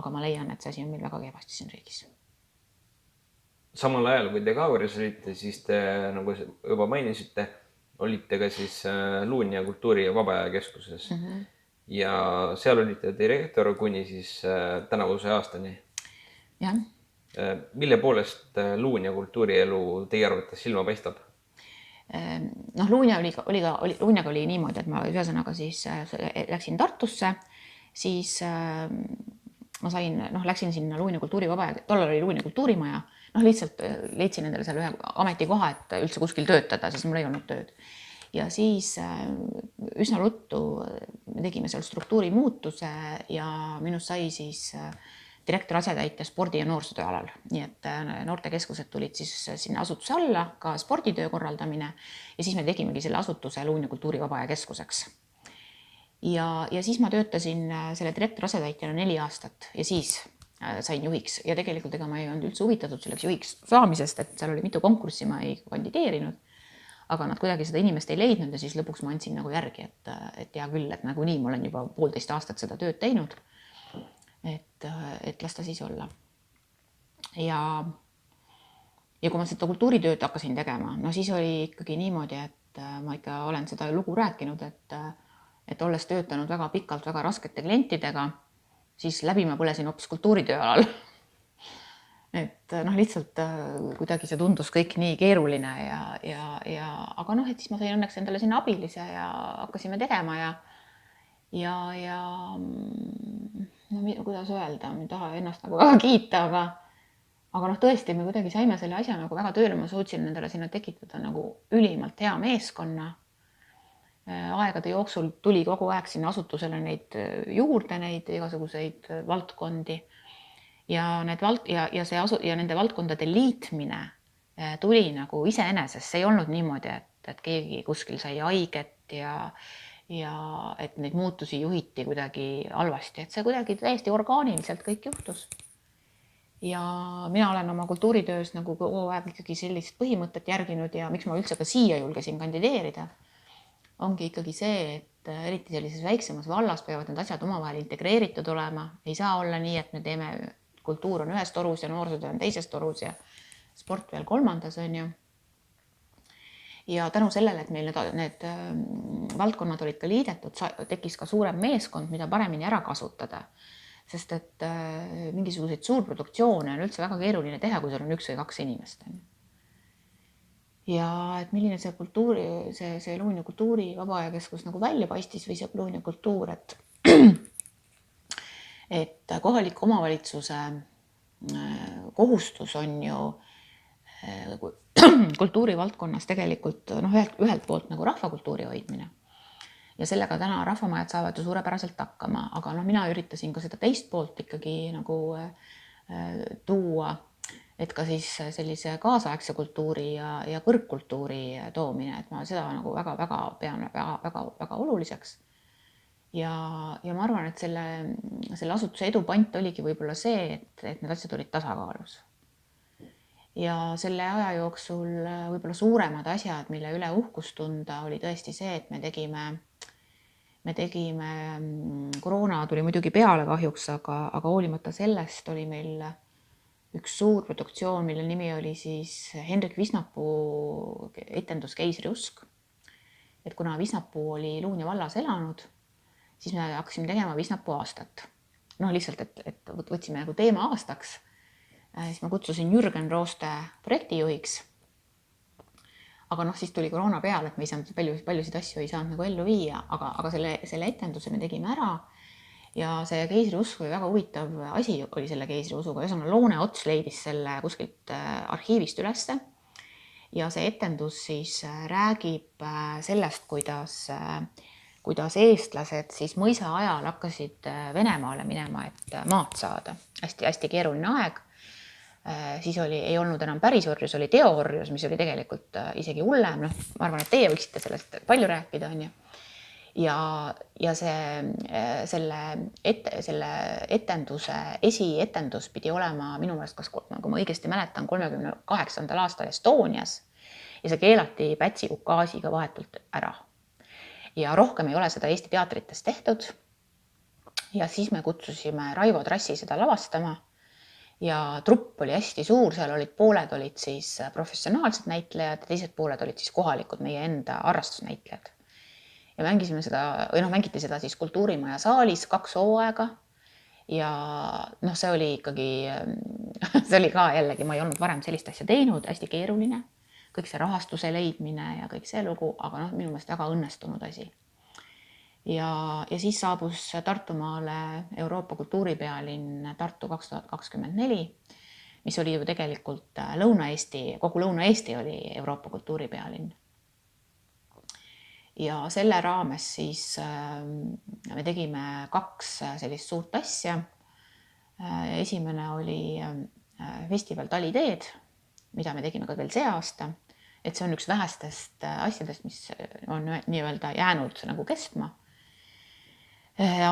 aga ma leian, et see asi on meil väga kehvasti siin riigis. Samal ajal, kui te Kauris olite, siis te, nagu juba mainisite, olite ka siis Luunja kultuuri- ja vabaajakeskuses ja seal olite direktor kuni siis tänavuse aastani. Jah. Mille poolest Luunja kultuurielu teie arvates silma paistab? Luunjaga oli niimoodi, et ma ühesõnaga siis läksin Tartusse, siis ma sain, läksin sinna Luunja kultuurivaba, tollal oli Luunja kultuurimaja, lihtsalt leidsin endale seal ühe ametikoha, et üldse kuskil töötada, sest mul ei olnud tööd. Ja siis üsna ruttu me tegime seal struktuuri muutuse ja minust sai siis direktori asetäitja spordi- ja noorsootöö alal. Nii et noortekeskused tulid siis sinna asutuse alla, ka sporditöö korraldamine ja siis me tegimegi selle asutuse Luunja kultuurivaba keskuseks. Ja siis ma töötasin selle direktori asetäitjana 4 aastat ja siis sain juhiks ja tegelikult ega ma ei olnud üldse huvitatud selleks juhiks saamisest, et seal oli mitu konkurssi, ma ei kandideerinud, aga nad kuidagi seda inimest ei leidnud ja siis lõpuks ma andsin nagu järgi, et hea küll, et nagu nii ma olen juba 1,5 aastat seda tööd teinud, et las ta siis olla. Ja kui ma seda kultuuritööd hakkasin tegema, siis oli ikkagi niimoodi, et ma ikka olen seda lugu rääkinud, et olles töötanud väga pikalt väga raskete klientidega, siis läbi ma põlesin hoopis kultuuritöö alal. Et lihtsalt kuidagi see tundus kõik nii keeruline aga et siis ma sain õnneks endale sinna abilise ja hakkasime tegema ja kuidas öelda, ma ei taha ennast nagu väga kiita, aga tõesti me kuidagi saime selle asja nagu väga tööle, ma suutsin endale sinna tekitada nagu ülimalt hea meeskonna. Aegade jooksul tuli kogu aeg sinna asutusele neid juurde, neid igasuguseid valdkondi ja nende valdkondade liitmine tuli nagu iseenesest, see ei olnud niimoodi, et keegi kuskil sai haiget ja et neid muutusi juhiti kuidagi halvasti, et see kuidagi täiesti orgaaniliselt kõik juhtus. Ja mina olen oma kultuuritöös nagu kogu aeg ikkagi sellist põhimõtet järginud ja miks ma üldse ka siia julgesin kandideerida, ongi ikkagi see, et eriti sellises väiksemas vallas peavad need asjad omavahel integreeritud olema. Ei saa olla nii, et me teeme, kultuur on ühes torus ja noorsootöö on teises torus ja sport veel 3. on ju. Ja tänu sellele, et meil need valdkonnad olid ka liidetud, tekkis ka suurem meeskond, mida paremini ära kasutada. Sest et mingisuguseid suurproduktsioone on üldse väga keeruline teha, kui seal on 1 või 2 inimest. Ja et milline see Luunja kultuurivaba keskus nagu välja paistis või see Luunja kultuur, et kohaliku omavalitsuse kohustus on ju kultuurivaldkonnas tegelikult ühelt poolt nagu rahvakultuuri hoidmine. Ja sellega täna rahvamajad saavad ju suurepäraselt hakkama, aga mina üritasin ka seda teist poolt ikkagi nagu tuua, et ka siis sellise kaasaegse kultuuri ja kõrgkultuuri toomine, et ma seda nagu väga pean väga oluliseks. Ja ma arvan, et selle asutuse edu pant oligi võib-olla see, et need asjad olid tasakaalus. Ja selle aja jooksul võib-olla suuremad asjad, mille üle uhkust tunda, oli tõesti see, et me tegime, koroona tuli muidugi peale kahjuks, aga hoolimata sellest oli meil üks suur produktsioon, mille nimi oli siis Hendrik Visnapuu etendus Keisriusk. Et kuna Visnapuu oli Luunja vallas elanud, siis me hakkasime tegema Visnapuu aastat. Lihtsalt, et võtsime nagu teema aastaks. Siis ma kutsusin Jürgen Rooste projektijuhiks. Aga siis tuli koroona peale, et me ei saanud paljusid asju ei saanud nagu ellu viia, aga selle etenduse me tegime ära. Ja see Keisriusk oli väga huvitav asi oli selle Keisriusuga. Ühesõnaga Loone Ots leidis selle kuskilt arhiivist ülesse. Ja see etendus siis räägib sellest, kuidas eestlased siis mõisa ajal hakkasid Venemaale minema, et maad saada. Hästi keeruline aeg. Siis ei olnud enam päris orjus, oli teoorjus, mis oli tegelikult isegi hullem. Ma arvan, et teie võiksite sellest palju rääkida, on ju. Ja selle etenduse esietendus pidi olema minu meelest, nagu ma õigesti mäletan, 38. aastal Estonias ja see keelati Pätsi ukaasiga vahetult ära. Ja rohkem ei ole seda Eesti teatrites tehtud. Ja siis me kutsusime Raivo Trassi seda lavastama ja trupp oli hästi suur, seal pooled olid siis professionaalsed näitlejad ja teised pooled olid siis kohalikud meie enda harrastusnäitlejad. Ja mängiti seda siis kultuurimaja saalis 2 hooaega ja see oli ikkagi, see oli ka jällegi, ma ei olnud varem sellist asja teinud, hästi keeruline, kõik see rahastuse leidmine ja kõik see lugu, aga minu meelest väga õnnestunud asi. ja siis saabus Tartumaale Euroopa kultuuripealinn Tartu 2024, mis oli ju tegelikult Lõuna-Eesti, kogu Lõuna-Eesti oli Euroopa kultuuripealinn. Ja selle raames siis me tegime 2 sellist suurt asja. Esimene oli festival Taliteed, mida me tegime ka veel see aasta, et see on üks vähestest asjadest, mis on nii-öelda jäänud nagu kestma.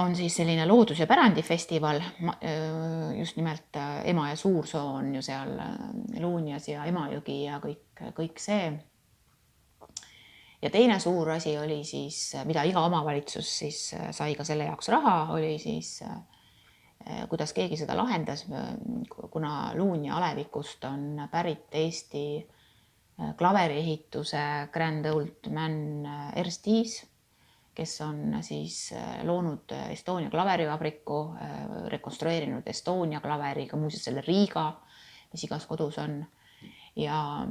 On siis selline loodus- ja pärandifestival, just nimelt Ema ja Suursoo on ju seal Luunjas ja Emajõgi ja kõik see. Ja teine suur asi oli siis, mida iga omavalitsus siis sai ka selle jaoks raha, oli siis, kuidas keegi seda lahendas, kuna Luunja alevikust on pärit Eesti klaveriehituse Grand Old Man Erstis, kes on siis loonud Estonia klaverivabriku, rekonstrueerinud Estonia klaveri, ka muuseas selle Riiga, mis igas kodus on. Ja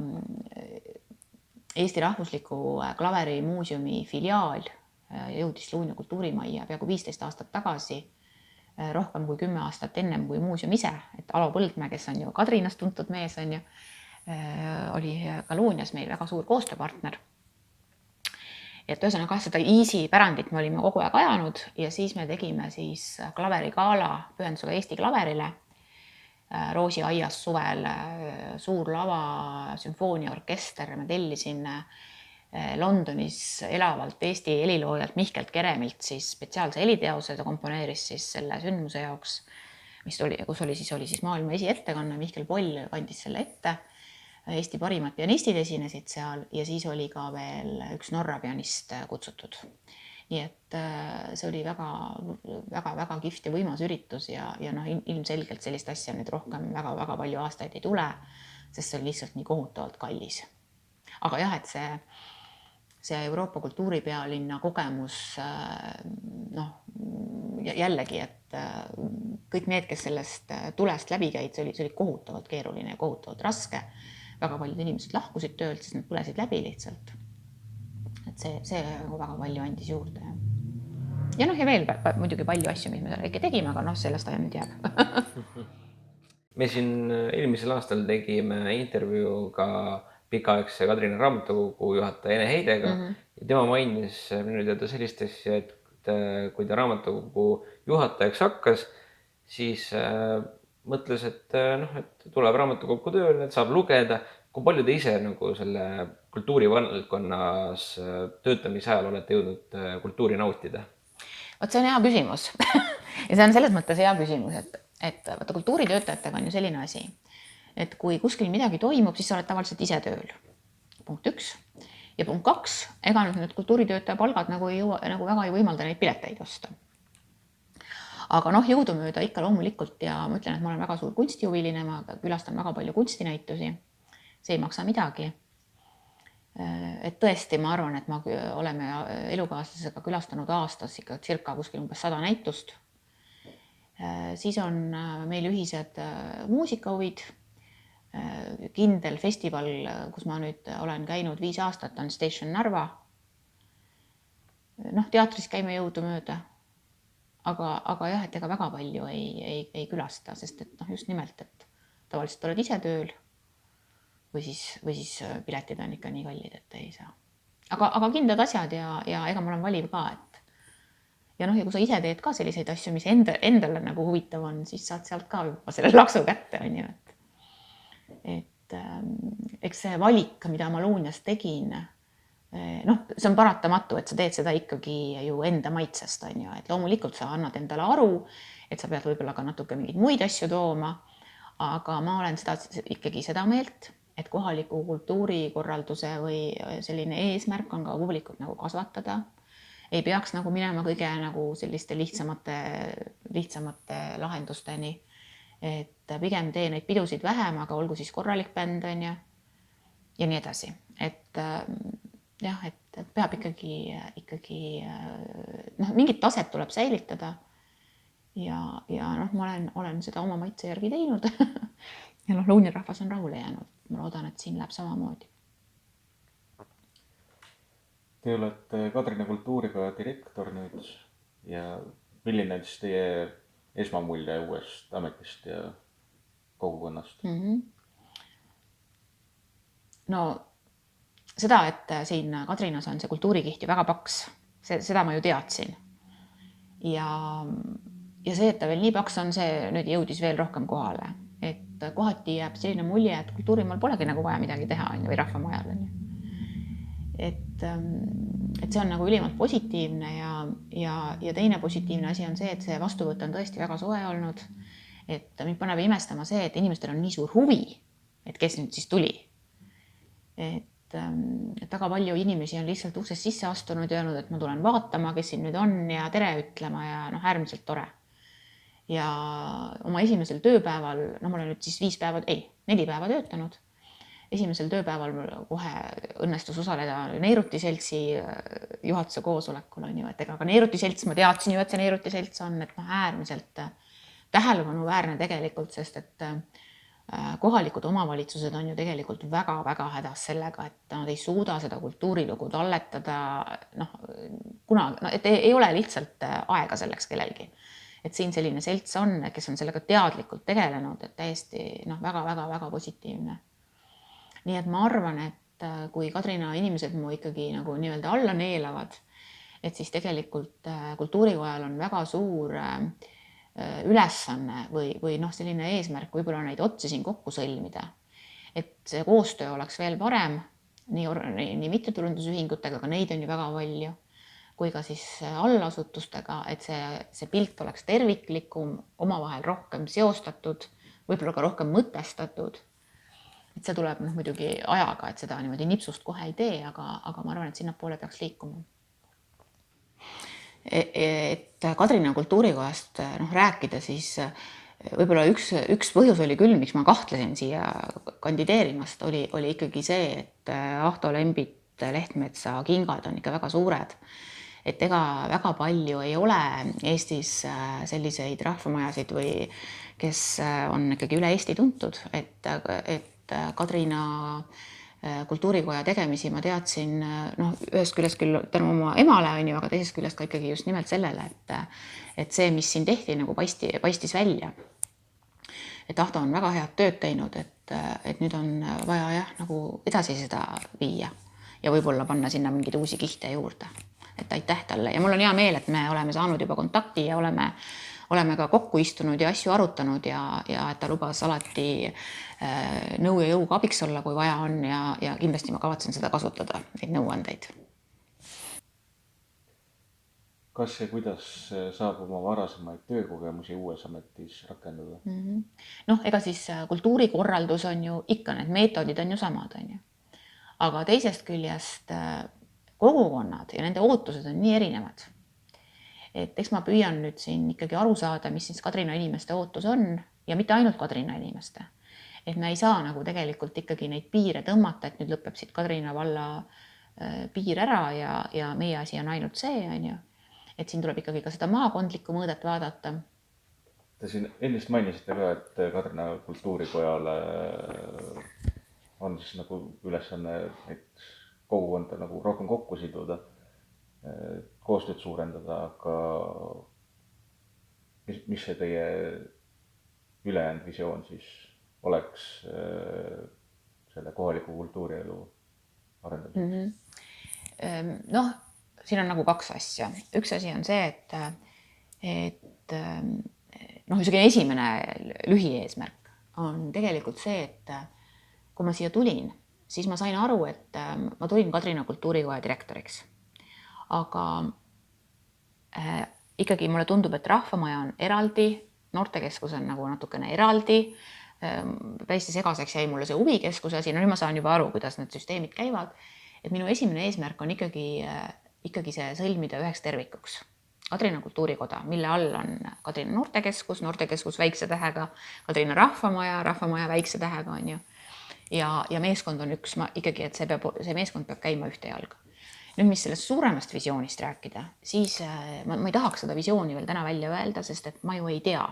Eesti Rahvusliku Klaverimuuseumi filiaal jõudis Luunja kultuurimajja peaaegu 15 aastat tagasi, rohkem kui 10 aastat ennem kui muuseum ise, et Alo Põldmäe, kes on ju Kadrinas tuntud mees, on ju, oli ka Luunjas meil väga suur koostööpartner. Et ühesõnaga seda Easy pärandit me olime kogu aeg ajanud ja siis me tegime siis klaverigala pühendusega Eesti klaverile. Roosi aias suvel suur lava, sümfooniaorkester, me tellisin Londonis elavalt Eesti heliloojalt Mihkelt Keremilt siis spetsiaalse heliteose, ta komponeeris siis selle sündmuse jaoks, kus oli siis maailma esiettekanne, Mihkel Poll kandis selle ette, Eesti parimad pianistid esinesid seal ja siis oli ka veel üks Norra pianist kutsutud. Nii et see oli väga kihvt ja võimas üritus ja ilmselgelt sellist asja nüüd rohkem väga palju aastaid ei tule, sest see oli lihtsalt nii kohutavalt kallis. Aga jah, et see Euroopa kultuuripealinna kogemus, jällegi, et kõik need, kes sellest tulest läbi käid, see oli kohutavalt keeruline ja kohutavalt raske. Väga paljud inimesed lahkusid töölt, sest nad põlesid läbi lihtsalt. Et see väga palju andis juurde. Ja ja veel muidugi palju asju, mis me seal ikka tegime, aga sellest aja nüüd jääb. Me siin eelmisel aastal tegime intervjuu ka pikaaegse Kadrina raamatukogu juhataja Ene Heidega ja tema mainis minu teada sellist asja, et kui ta raamatukogu juhatajaks hakkas, siis mõtles, et tuleb raamatukokku tööle, et saab lugeda. Kui palju te ise nagu selle kultuurivaldkonnas töötamise ajal olete jõudnud kultuuri nautida? Vot see on hea küsimus. Ja see on selles mõttes hea küsimus, et vaata kultuuritöötajatega on ju selline asi, et kui kuskil midagi toimub, siis sa oled tavaliselt ise tööl. Punkt 1. Ja punkt 2, ega nüüd kultuuritöötaja palgad nagu väga ei võimalda neid pileteid osta. Aga jõudumööda ikka loomulikult ja ma ütlen, et ma olen väga suur kunstihuviline, ma külastan väga palju kunstinäitusi, see ei maksa midagi. Et tõesti, ma arvan, et me oleme elukaaslasega külastanud aastas ikka circa kuskil umbes 100 näitust. Siis on meil ühised muusikahuvid, kindel festival, kus ma nüüd olen käinud 5 aastat, on Station Narva. Teatris käime jõudumööda. Aga jah, et ega väga palju ei külasta, sest et just nimelt, et tavaliselt oled ise tööl või siis piletid on ikka nii kallid, et ei saa. Aga kindlad asjad ja ega ma olen valiv ka, et ja kui sa ise teed ka selliseid asju, mis endale nagu huvitav on, siis saad sealt ka juba selle laksu kätte, on ju. Et eks see valik, mida ma Luunjas tegin, see on paratamatu, et sa teed seda ikkagi ju enda maitsest, on ju, et loomulikult sa annad endale aru, et sa pead võib-olla ka natuke mingeid muid asju tooma, aga ma olen ikkagi seda meelt, et kohaliku kultuurikorralduse või selline eesmärk on ka publikut nagu kasvatada. Ei peaks nagu minema kõige nagu selliste lihtsamate lahendusteni, et pigem tee neid pidusid vähem, aga olgu siis korralik bänd, on ju, ja nii edasi. Et jah, et peab ikkagi mingit taset tuleb säilitada ja ma olen seda oma maitse järgi teinud ja Luunja rahvas on rahule jäänud. Ma loodan, et siin läheb samamoodi. Te olete Kadrina kultuurikoja direktor nüüd ja milline on siis teie esmamulje uuest ametist ja kogukonnast? No seda, et siin Kadrinas on see kultuurikiht ju väga paks, seda ma ju teadsin. Ja see, et ta veel nii paks on, see nüüd jõudis veel rohkem kohale. Et kohati jääb selline mulje, et kultuurimaal polegi nagu vaja midagi teha või rahvamajal. Et see on nagu ülimalt positiivne ja teine positiivne asi on see, et see vastuvõtt on tõesti väga soe olnud. Et mind paneb imestama see, et inimestel on nii suur huvi, et kes nüüd siis tuli. Et väga palju inimesi on lihtsalt uksest sisse astunud ja öelnud, et ma tulen vaatama, kes siin nüüd on ja tere ütlema ja äärmiselt tore. Ja oma esimesel tööpäeval, ma olen nüüd siis 4 päeva töötanud. Esimesel tööpäeval kohe õnnestus osaleda Neeruti seltsi juhatuse koosolekul. Et ega ka Neeruti selts, ma teadsin ju, et see Neeruti selts on, et äärmiselt tähelepanuväärne tegelikult, sest et kohalikud omavalitsused on ju tegelikult väga-väga hädas sellega, et nad ei suuda seda kultuurilugu talletada, et ei ole lihtsalt aega selleks kellelgi. Et siin selline selts on, kes on sellega teadlikult tegelenud, et täiesti väga-väga-väga positiivne. Nii et ma arvan, et kui Kadrina inimesed mu ikkagi nagu nii-öelda alla neelavad, et siis tegelikult kultuurikojal on väga suur ülesanne või selline eesmärk võib-olla neid otsi siin kokku sõlmida. Et see koostöö oleks veel parem nii mittetulundusühingutega, aga neid on ju väga palju, kui ka siis allasutustega, et see pilt oleks terviklikum, omavahel rohkem seostatud, võib-olla ka rohkem mõtestatud. Et see tuleb muidugi ajaga, et seda niimoodi nipsust kohe ei tee, aga ma arvan, et sinnapoole peaks liikuma. Et Kadrina kultuurikojast rääkida, siis võib-olla üks põhjus oli küll, miks ma kahtlesin siia kandideerimast, oli ikkagi see, et Ahto Lembit, Lehtmetsa kingad on ikka väga suured. Et ega väga palju ei ole Eestis selliseid rahvamajasid või kes on ikkagi üle Eesti tuntud, et Kadrina kultuurikoja tegemisi ma teadsin ühest küljest küll tänu oma emale, aga teisest küljest ka ikkagi just nimelt sellele, et see, mis siin tehti, nagu paistis välja. Et Ahto on väga head tööd teinud, et nüüd on vaja nagu edasi seda viia ja võib-olla panna sinna mingeid uusi kihte juurde. Et aitäh talle ja mul on hea meel, et me oleme saanud juba kontakti ja oleme ka kokku istunud ja asju arutanud ja et ta lubas alati nõu ja jõuga abiks olla, kui vaja on ja kindlasti ma kavatsen seda kasutada, neid nõuandeid. Kas ja kuidas saab oma varasemaid töökogemusi uues ametis rakendada? Ega siis kultuurikorraldus on ju ikka, need meetodid on ju samad, aga teisest küljest kogukonnad ja nende ootused on nii erinevad. Et eks ma püüan nüüd siin ikkagi aru saada, mis siis Kadrina inimeste ootus on ja mitte ainult Kadrina inimeste. Et me ei saa nagu tegelikult ikkagi neid piire tõmmata, et nüüd lõpeb siit Kadrina valla piir ära ja meie asi on ainult see, et siin tuleb ikkagi ka seda maakondlikku mõõdet vaadata. Te siin ennist mainisite ka, et Kadrina kultuurikojale on siis nagu ülesanne kogukonda nagu rohkem kokku siduda, koostööd suurendada, aga mis see teie ülejäänud visioon siis oleks selle kohaliku kultuurielu arendamiseks? Siin on nagu 2 asja. Üks asi on see, et esimene lühieesmärk on tegelikult see, et kui ma siia tulin, siis ma sain aru, et ma tulin Kadrina kultuurikoja direktoriks. Aga ikkagi mulle tundub, et rahvamaja on eraldi, noortekeskus on nagu natukene eraldi, täiesti segaseks jäi mulle see huvikeskuse asi, nüüd ma saan juba aru, kuidas need süsteemid käivad, et minu esimene eesmärk on ikkagi see sõlmida üheks tervikuks. Kadrina kultuurikoda, mille all on Kadrina noortekeskus väikse tähega, Kadrina rahvamaja väikse tähega on ju. Ja meeskond on üks, ikkagi, et see meeskond peab käima ühte jalga. Nüüd, mis sellest suuremast visioonist rääkida, siis ma ei tahaks seda visiooni veel täna välja öelda, sest et ma ju ei tea.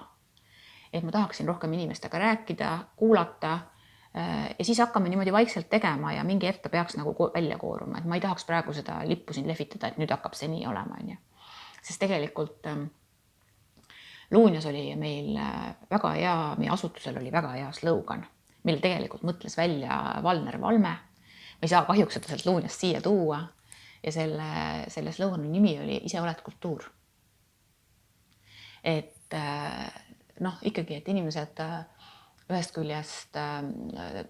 Et ma tahaksin rohkem inimestega rääkida, kuulata, ja siis hakkame niimoodi vaikselt tegema ja mingi hetk ta peaks nagu välja kooruma, et ma ei tahaks praegu seda lippu siin lehvitada, et nüüd hakkab see nii olema, on ju. Sest tegelikult Luunjas oli meil väga hea, meie asutusel oli väga hea slogan, mille tegelikult mõtles välja Valner Valme. Ma ei saa kahjuks seda sealt Luunjast siia tuua ja selle slogani nimi oli Ise oled kultuur. Et ikkagi, et inimesed ühest küljest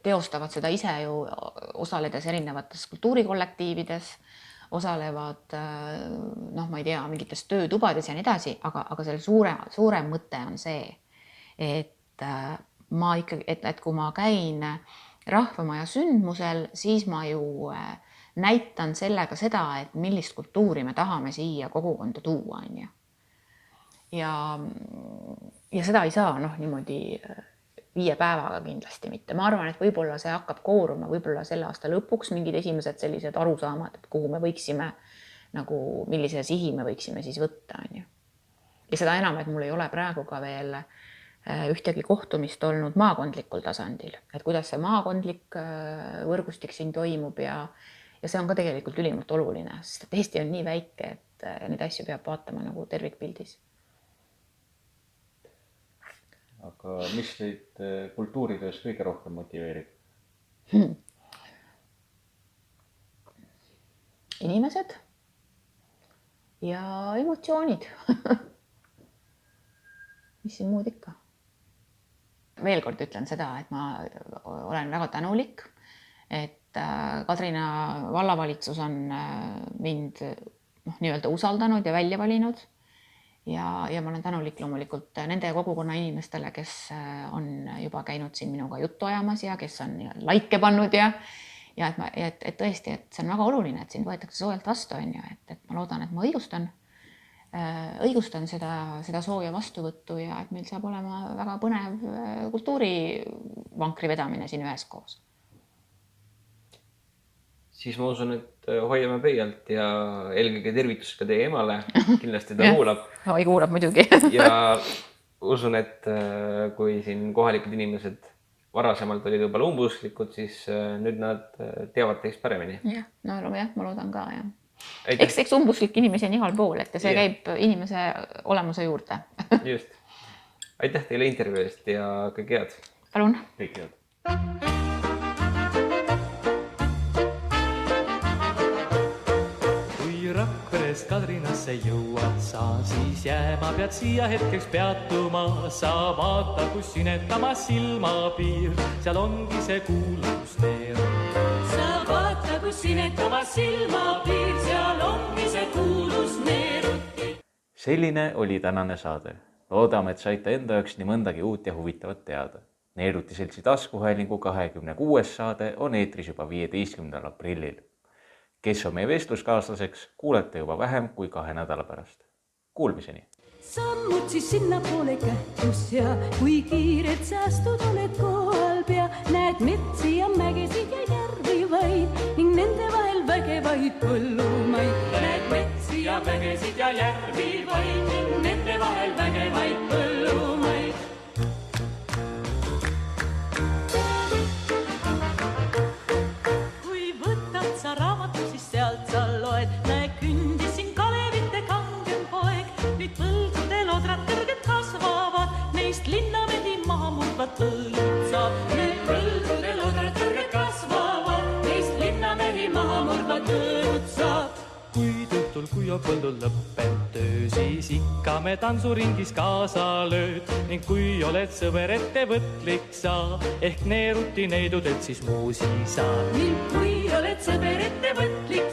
teostavad seda ise ju osaledes erinevates kultuurikollektiivides, osalevad, ma ei tea, mingites töötubades ja nii edasi, aga selle suurem mõte on see, et ma ikkagi, et kui ma käin Rahvamaja sündmusel, siis ma ju näitan sellega seda, et millist kultuuri me tahame siia kogukonda tuua, on ju. Ja seda ei saa niimoodi 5 päevaga kindlasti mitte. Ma arvan, et võib-olla see hakkab kooruma, võib-olla selle aasta lõpuks mingid esimesed sellised arusaamad, et kuhu me võiksime, millise sihi me võiksime siis võtta. On ju. Ja seda enam, et mul ei ole praegu ka veel ühtegi kohtumist olnud maakondlikul tasandil, et kuidas see maakondlik võrgustik siin toimub ja see on ka tegelikult ülimalt oluline, sest et Eesti on nii väike, et neid asju peab vaatama nagu tervikpildis. Aga mis teid kultuuritöös kõige rohkem motiveerib? Inimesed ja emotsioonid. Mis siin muud ikka? Veel kord ütlen seda, et ma olen väga tänulik, et Kadrina vallavalitsus on mind nii-öelda usaldanud ja välja valinud. Ja ma olen tänulik loomulikult nende kogukonna inimestele, kes on juba käinud siin minuga juttu ajamas ja kes on laike pannud ja et tõesti, et see on väga oluline, et siin võetakse soojalt vastu, on ju, et ma loodan, et ma õigustan seda sooja vastuvõttu ja et meil saab olema väga põnev kultuurivankri vedamine siin üheskoos. Siis ma usun, et hoiame peialt ja eelkõige tervitus ka teie emale. Kindlasti ta kuulab. Oi, kuulab muidugi. Ja usun, et kui siin kohalikud inimesed varasemalt olid juba umbusklikud, siis nüüd nad teavad teist paremini. Jah, ma loodan ka. Ja. Eks umbusklik inimesi on igal pool, et see käib inimese olemuse juurde. Just. Aitäh teile intervjuu eest ja kõik head. Palun. Kõik head. Kadrinasse jõuad sa, siis jääma pead siia hetkeks peatuma. Sa vaata, kus sinetama silmapiir, seal ongi see kuulus neer. Sa vaata, kus sinetama silmapiir, seal ongi see kuulus neeruti. Selline oli tänane saade. Loodame, et saite enda jaoks nii mõndagi uut ja huvitavat teada. Neeruti seltsi taskuhäälingu 26. saade on eetris juba 15. aprillil. Kes on meie vestluskaaslaseks, kuulete juba vähem kui 2 nädala pärast. Kuulmiseni! Sammud siis sinna poole kähtus ja kui kiired säästud oled kohal pea, näed metsi ja mägesid ja järvi vaid ning nende vahel vägevaid põllumaid. Näed metsi ja mägesid ja järvi vaid ning nende vahel vägevaid põllumaid. Kui võtad sa raamatu, siis sealt sa loed, näe kündisin Kalevite kangem poeg. Nüüd põlgudel odrad kõrged kasvavad, neist linnamehi maha murdvad õlud saab. Nüüd põlgudel odrad kõrged kasvavad, neist linnamehi maha murdvad õlud saab. Kuid õhtul, kui on põldul lõppenud töö, siis ikka me tantsuringis kaasa lööd. Ning kui oled sõber ettevõtlik sa, ehk neeruti neidudelt siis muusi saa. Ning kui oled sõber ettevõtlik